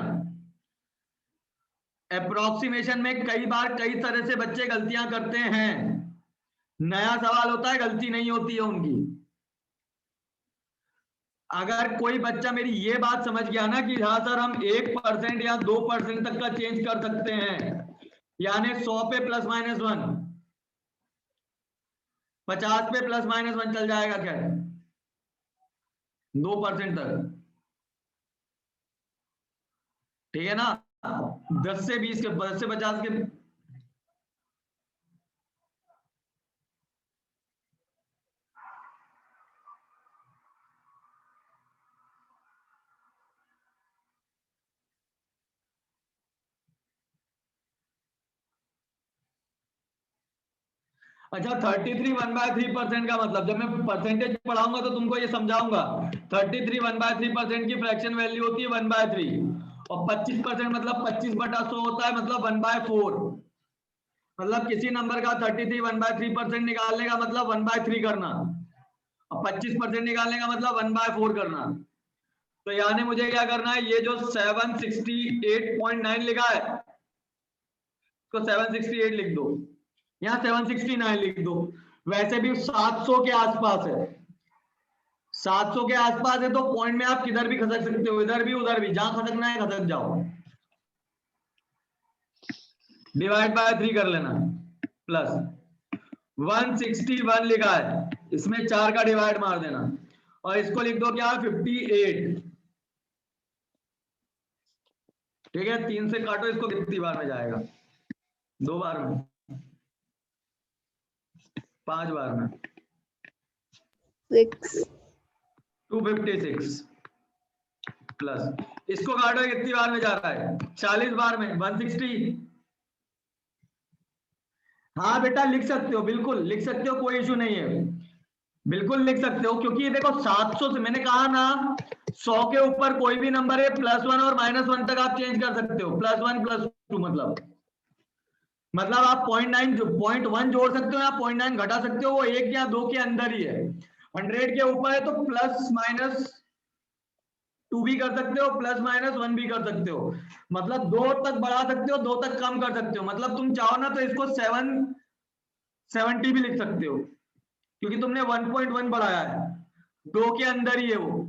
अप्रोक्सीमेशन में कई बार कई तरह से बच्चे गलतियां करते हैं। नया सवाल होता है, गलती नहीं होती है उनकी। अगर कोई बच्चा मेरी ये बात समझ गया ना कि हाँ सर हम 1% या 2% तक का चेंज कर सकते हैं, यानी 100 पे +-1, 50 पे +-1 चल जाएगा, क्या 2% तक, ठीक है ना। 10 से 20 के, 10 से 50 के, अच्छा 33 1/3% का मतलब, जब मैं परसेंटेज पढ़ाऊंगा तो तुमको ये समझाऊंगा। 33 1/3% की फ्रैक्शन वैल्यू होती है 1/3 और 25% मतलब 25/100 होता है, मतलब 1/4। मतलब किसी नंबर का 33 1/3% निकालने का मतलब 1/3 करना और 25% निकालने का मतलब 1/4 करना। तो यानी मुझे क्या करना है, ये जो 768.9 लिखा है तो 768 लिख दो, यहाँ 769 लिख दो। वैसे भी 700 के आसपास है, 700 के आसपास है तो पॉइंट में आप किधर भी खसक सकते हो, इधर भी उधर भी, जहां खसकना है खसक जाओ। डिवाइड बाय 3 कर लेना, प्लस 161 लिखा है, इसमें 4 का डिवाइड मार देना और इसको लिख दो क्या, 58। ठीक है, 3 से काटो इसको, कितनी बार में जाएगा? 2 बार में, 5 बार में, 6 256 प्लस इसको काटो, कितनी बार में जा रहा है? 40 बार में, 160। हाँ बेटा लिख सकते हो, बिल्कुल लिख सकते हो, कोई इशू नहीं है, बिल्कुल लिख सकते हो, क्योंकि ये देखो 700 से, मैंने कहा ना 100 के ऊपर कोई भी नंबर है +1 और -1 तक आप चेंज कर सकते हो, +1 +2 मतलब आप 0.1 जोड़ सकते हो या 0.9 घटा सकते हो, वो 1 या 2 के अंदर ही है। 100 के ऊपर है तो +-2 भी कर सकते हो, +-1 भी कर सकते हो, मतलब 2 तक बढ़ा सकते हो, 2 तक कम कर सकते हो, मतलब तुम चाहो ना तो इसको 770 भी लिख सकते हो, क्योंकि तुमने 1.1 बढ़ाया है, 2 के अंदर ही है वो,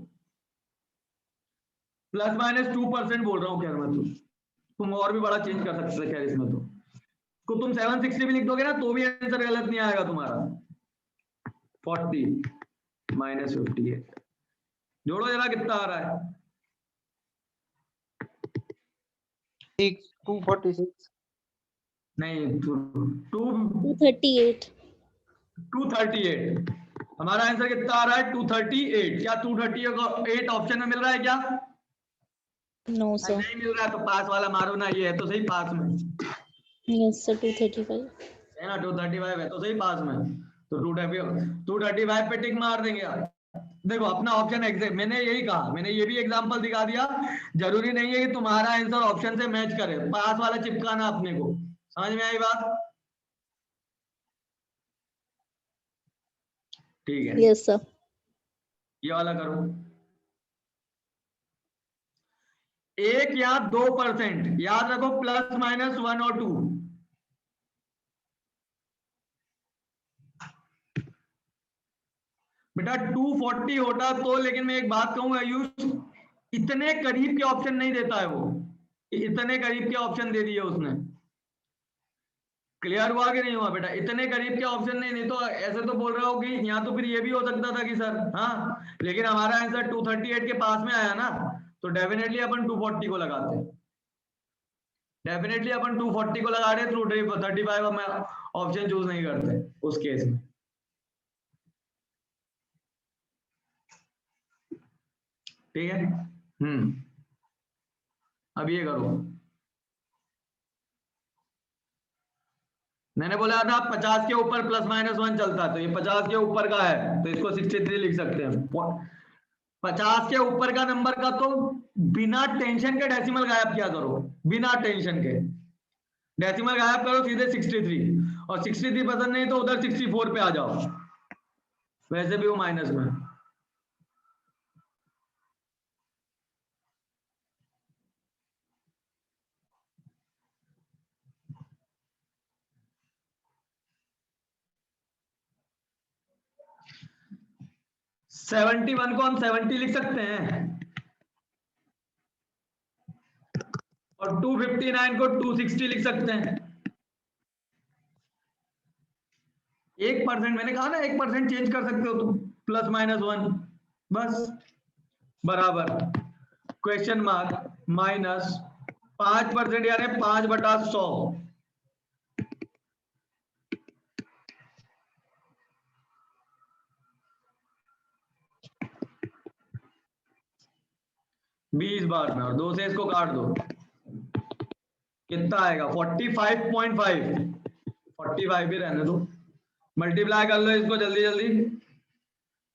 +-2% बोल रहा हूँ, खैर मैं तुम और भी बड़ा चेंज कर सकते हो, खैर इसमें तो को तुम 760 भी लिख दोगे ना तो भी आंसर गलत नहीं आएगा तुम्हारा। 40 -58 जोड़ो जरा, कितना आ रहा है? 246 नहीं, 238 238। हमारा आंसर कितना आ रहा है? 238। क्या 238 ऑप्शन में मिल रहा है क्या? नो सर नहीं मिल रहा है तो पास वाला मारो ना, ये है तो सही पास में, यस सर 235 है ना, 235 है तो सही पास में, तो 235 पे टिक मार देंगे आप। देखो अपना ऑप्शन एग्जैक्ट, मैंने यही कहा, मैंने ये भी एग्जांपल दिखा दिया, जरूरी नहीं है कि तुम्हारा आंसर ऑप्शन से मैच करे, पास वाला चिपकाना अपने को, समझ में आई बात? ठीक है, यस सर ये वाला करो, 1 या 2%, याद रखो, +-1 और 2। बेटा 240 होता तो, लेकिन मैं एक बात कहूंगा आयुष, इतने करीब के ऑप्शन नहीं देता है वो, इतने करीब के ऑप्शन दे दिए उसने, क्लियर हुआ कि नहीं हुआ बेटा? इतने करीब के ऑप्शन नहीं तो ऐसे तो बोल रहे हो कि यहाँ तो फिर ये भी हो सकता था कि सर, हाँ लेकिन हमारा आंसर 238 के पास में आया ना, तो डेफिनेटली अपन 240 को लगाते, डेफिनेटली अपन 240 को लगा रहे, 235 हम ऑप्शन चूज नहीं करते उस केस में, ठीक है। अब ये करो, मैंने बोला था 50 के ऊपर +-1 चलता, तो ये 50 के ऊपर का है तो इसको 63 लिख सकते हैं। 50 के ऊपर का नंबर का तो बिना टेंशन के डेसिमल गायब किया करो, बिना टेंशन के डेसिमल गायब करो, सीधे 63, और 63 पसंद नहीं तो उधर 64 पे आ जाओ, वैसे भी वो माइनस में। सेवेंटी वन को हम 70 लिख सकते हैं, और 259 को 260 लिख सकते हैं। 1%, मैंने कहा ना 1% चेंज कर सकते हो तुम, +-1 बस, बराबर क्वेश्चन मार्क -5% यानी 5/100, बीस बार में, और 2 से इसको काट दो, कितना आएगा? 45.5, 45 भी रहने दो, मल्टीप्लाई कर लो इसको जल्दी जल्दी,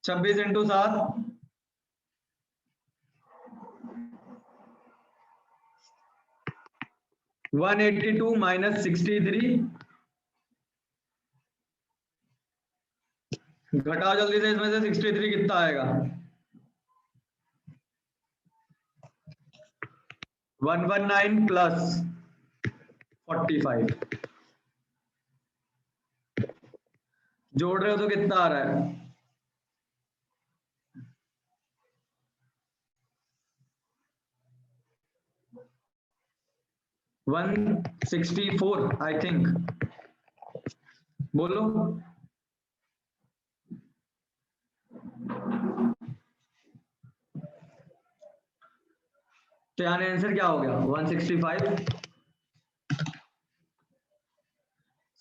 26 × 7, 182 - 63, घटाओ जल्दी से इसमें से 63 कितना आएगा? 119 + 45, जोड़ रहे हो तो कितना आ रहा है? 164 आई थिंक, बोलो। तो यानी आंसर क्या हो गया 165।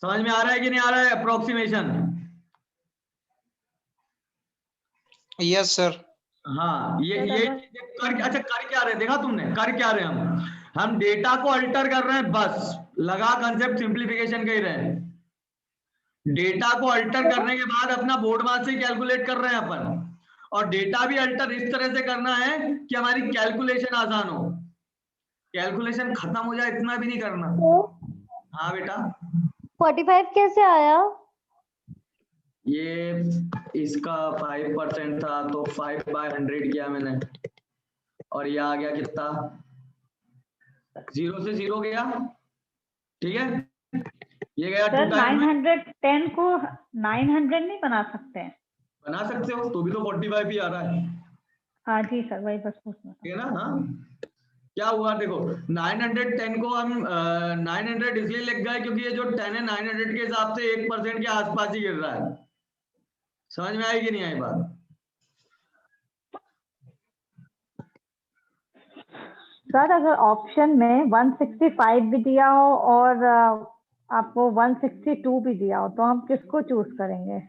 समझ में आ रहा है कि नहीं आ रहा है अप्रोक्सीमेशन? Yes sir. हाँ ये सर, ये अगर- अच्छा कर क्या रहे देखा तुमने, कर क्या रहे हम डेटा को अल्टर कर रहे हैं, बस लगा कंसेप्ट सिंप्लीफिकेशन का ही रहे हैं। डेटा को अल्टर करने के बाद अपना बोर्ड मास से कैलकुलेट कर रहे हैं अपन, और डेटा भी अल्टर इस तरह से करना है कि हमारी कैलकुलेशन आसान हो, कैलकुलेशन खत्म हो जाए इतना भी नहीं करना। हाँ बेटा 45 कैसे आया? ये इसका 5% था तो 5/100 किया मैंने, और ये आ गया कितना, 0 से 0 गया, ठीक है, ये गया 2 सर टाइम में। 910 को 900 नहीं बना सकते हैं? बना सकते हो तो भी तो 45 भी आ रहा है, हाँ जी सर, वही बस पूछना था। ठीक है ना। हाँ क्या हुआ देखो, 910 को हम 900 इसलिए लिख गए क्योंकि ये जो 10 है 900 के हिसाब से 1% के आसपास ही गिर रहा है। समझ में आई कि नहीं आई बात? सर अगर ऑप्शन में 165 भी दिया हो और आपको 162 भी दिया हो तो हम किसको चूज करेंगे?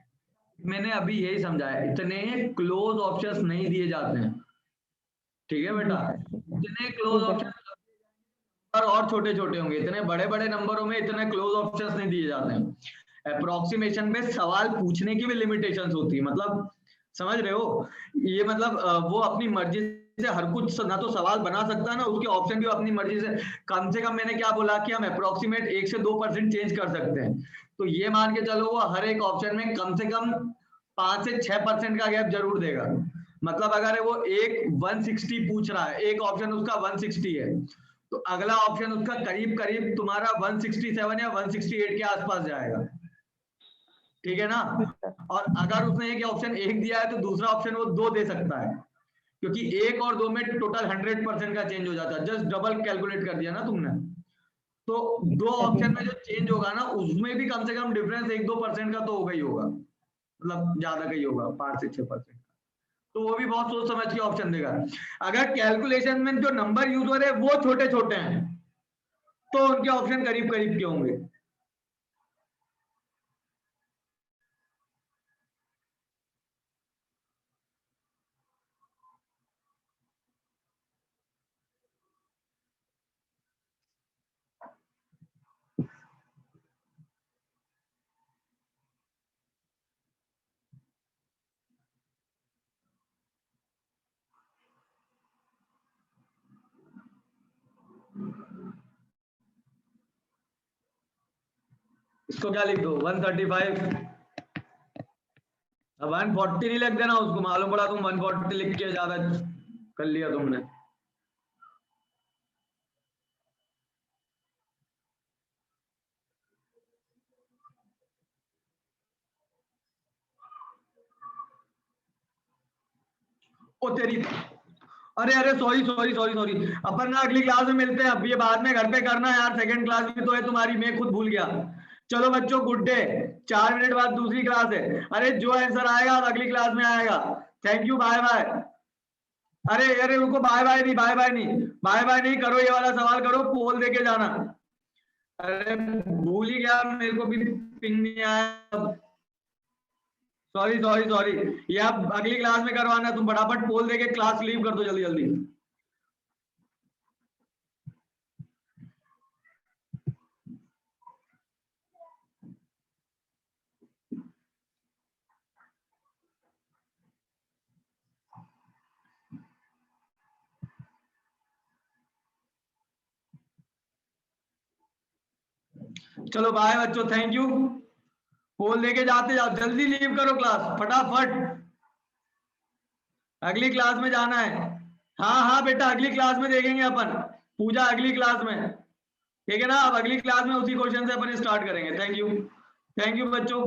मैंने अभी यही समझाया, इतने क्लोज ऑप्शंस नहीं दिए जाते हैं, ठीक है बेटा, इतने क्लोज ऑप्शन और छोटे छोटे होंगे, इतने बड़े बड़े नंबरों में इतने क्लोज ऑप्शंस नहीं दिए जाते हैं। अप्रोक्सीमेशन में सवाल पूछने की भी लिमिटेशंस होती है, मतलब समझ रहे हो ये, मतलब वो अपनी मर्जी से हर कुछ ना तो सवाल बना सकता है ना उसके ऑप्शन भी अपनी मर्जी से कम मैंने क्या बोला कि हम अप्रोक्सीमेट 1 से 2% चेंज कर सकते हैं, तो ये मान के चलो वो हर एक ऑप्शन में कम से कम 5 से 6% का गैप जरूर देगा। मतलब अगर वो एक 160 पूछ रहा है, एक ऑप्शन उसका 160 है, तो अगला ऑप्शन उसका करीब करीब तुम्हारा 167 या 168 के आसपास जाएगा, ठीक है ना। और अगर उसने एक ऑप्शन 1 दिया है तो दूसरा ऑप्शन वो 2 दे सकता है, क्योंकि 1 और 2 में टोटल 100% का चेंज हो जाता है, जस्ट डबल कैलकुलेट कर दिया ना तुमने, तो 2 ऑप्शन में जो चेंज होगा ना उसमें भी कम से कम डिफरेंस 1-2% का तो होगा ही होगा, मतलब ज्यादा का ही होगा 5 से 6%, तो वो भी बहुत सोच समझ के ऑप्शन देगा। अगर कैलकुलेशन में जो नंबर यूज हो रहे हैं वो छोटे छोटे हैं तो उनके ऑप्शन करीब करीब के होंगे। इसको क्या लिख दो 135, 140 नहीं लिख देना, उसको मालूम पड़ा तुम 140 लिख के ज्यादा कर लिया तुमने। ओ तेरी, अरे अरे सॉरी सॉरी सॉरी सॉरी, अपन ना अगली क्लास में मिलते हैं, अब ये बाद में घर पे करना यार, सेकंड क्लास भी तो है तुम्हारी, मैं खुद भूल गया। चलो बच्चों गुड डे, 4 मिनट बाद दूसरी क्लास है, अरे जो आंसर आएगा अगली क्लास में आएगा। Thank you, bye bye. अरे अरे रुको, बाय बाय नहीं, बाय बाय नहीं, बाय बाय नहीं करो, ये वाला सवाल करो, पोल दे के जाना। अरे भूल ही गया, मेरे को भी पिंग नहीं आया, सॉरी सॉरी सॉरी, ये आप अगली क्लास में करवाना, तुम फटाफट पोल देके क्लास लीव कर दो जल्दी जल्दी। चलो बाय बच्चों, थैंक यू, पोल लेके जाते जाओ, जल्दी लीव करो क्लास फटाफट, अगली क्लास में जाना है। हाँ हाँ बेटा अगली क्लास में देखेंगे अपन, पूजा अगली क्लास में, ठीक है ना, अब अगली क्लास में उसी क्वेश्चन से अपन स्टार्ट करेंगे। थैंक यू बच्चों।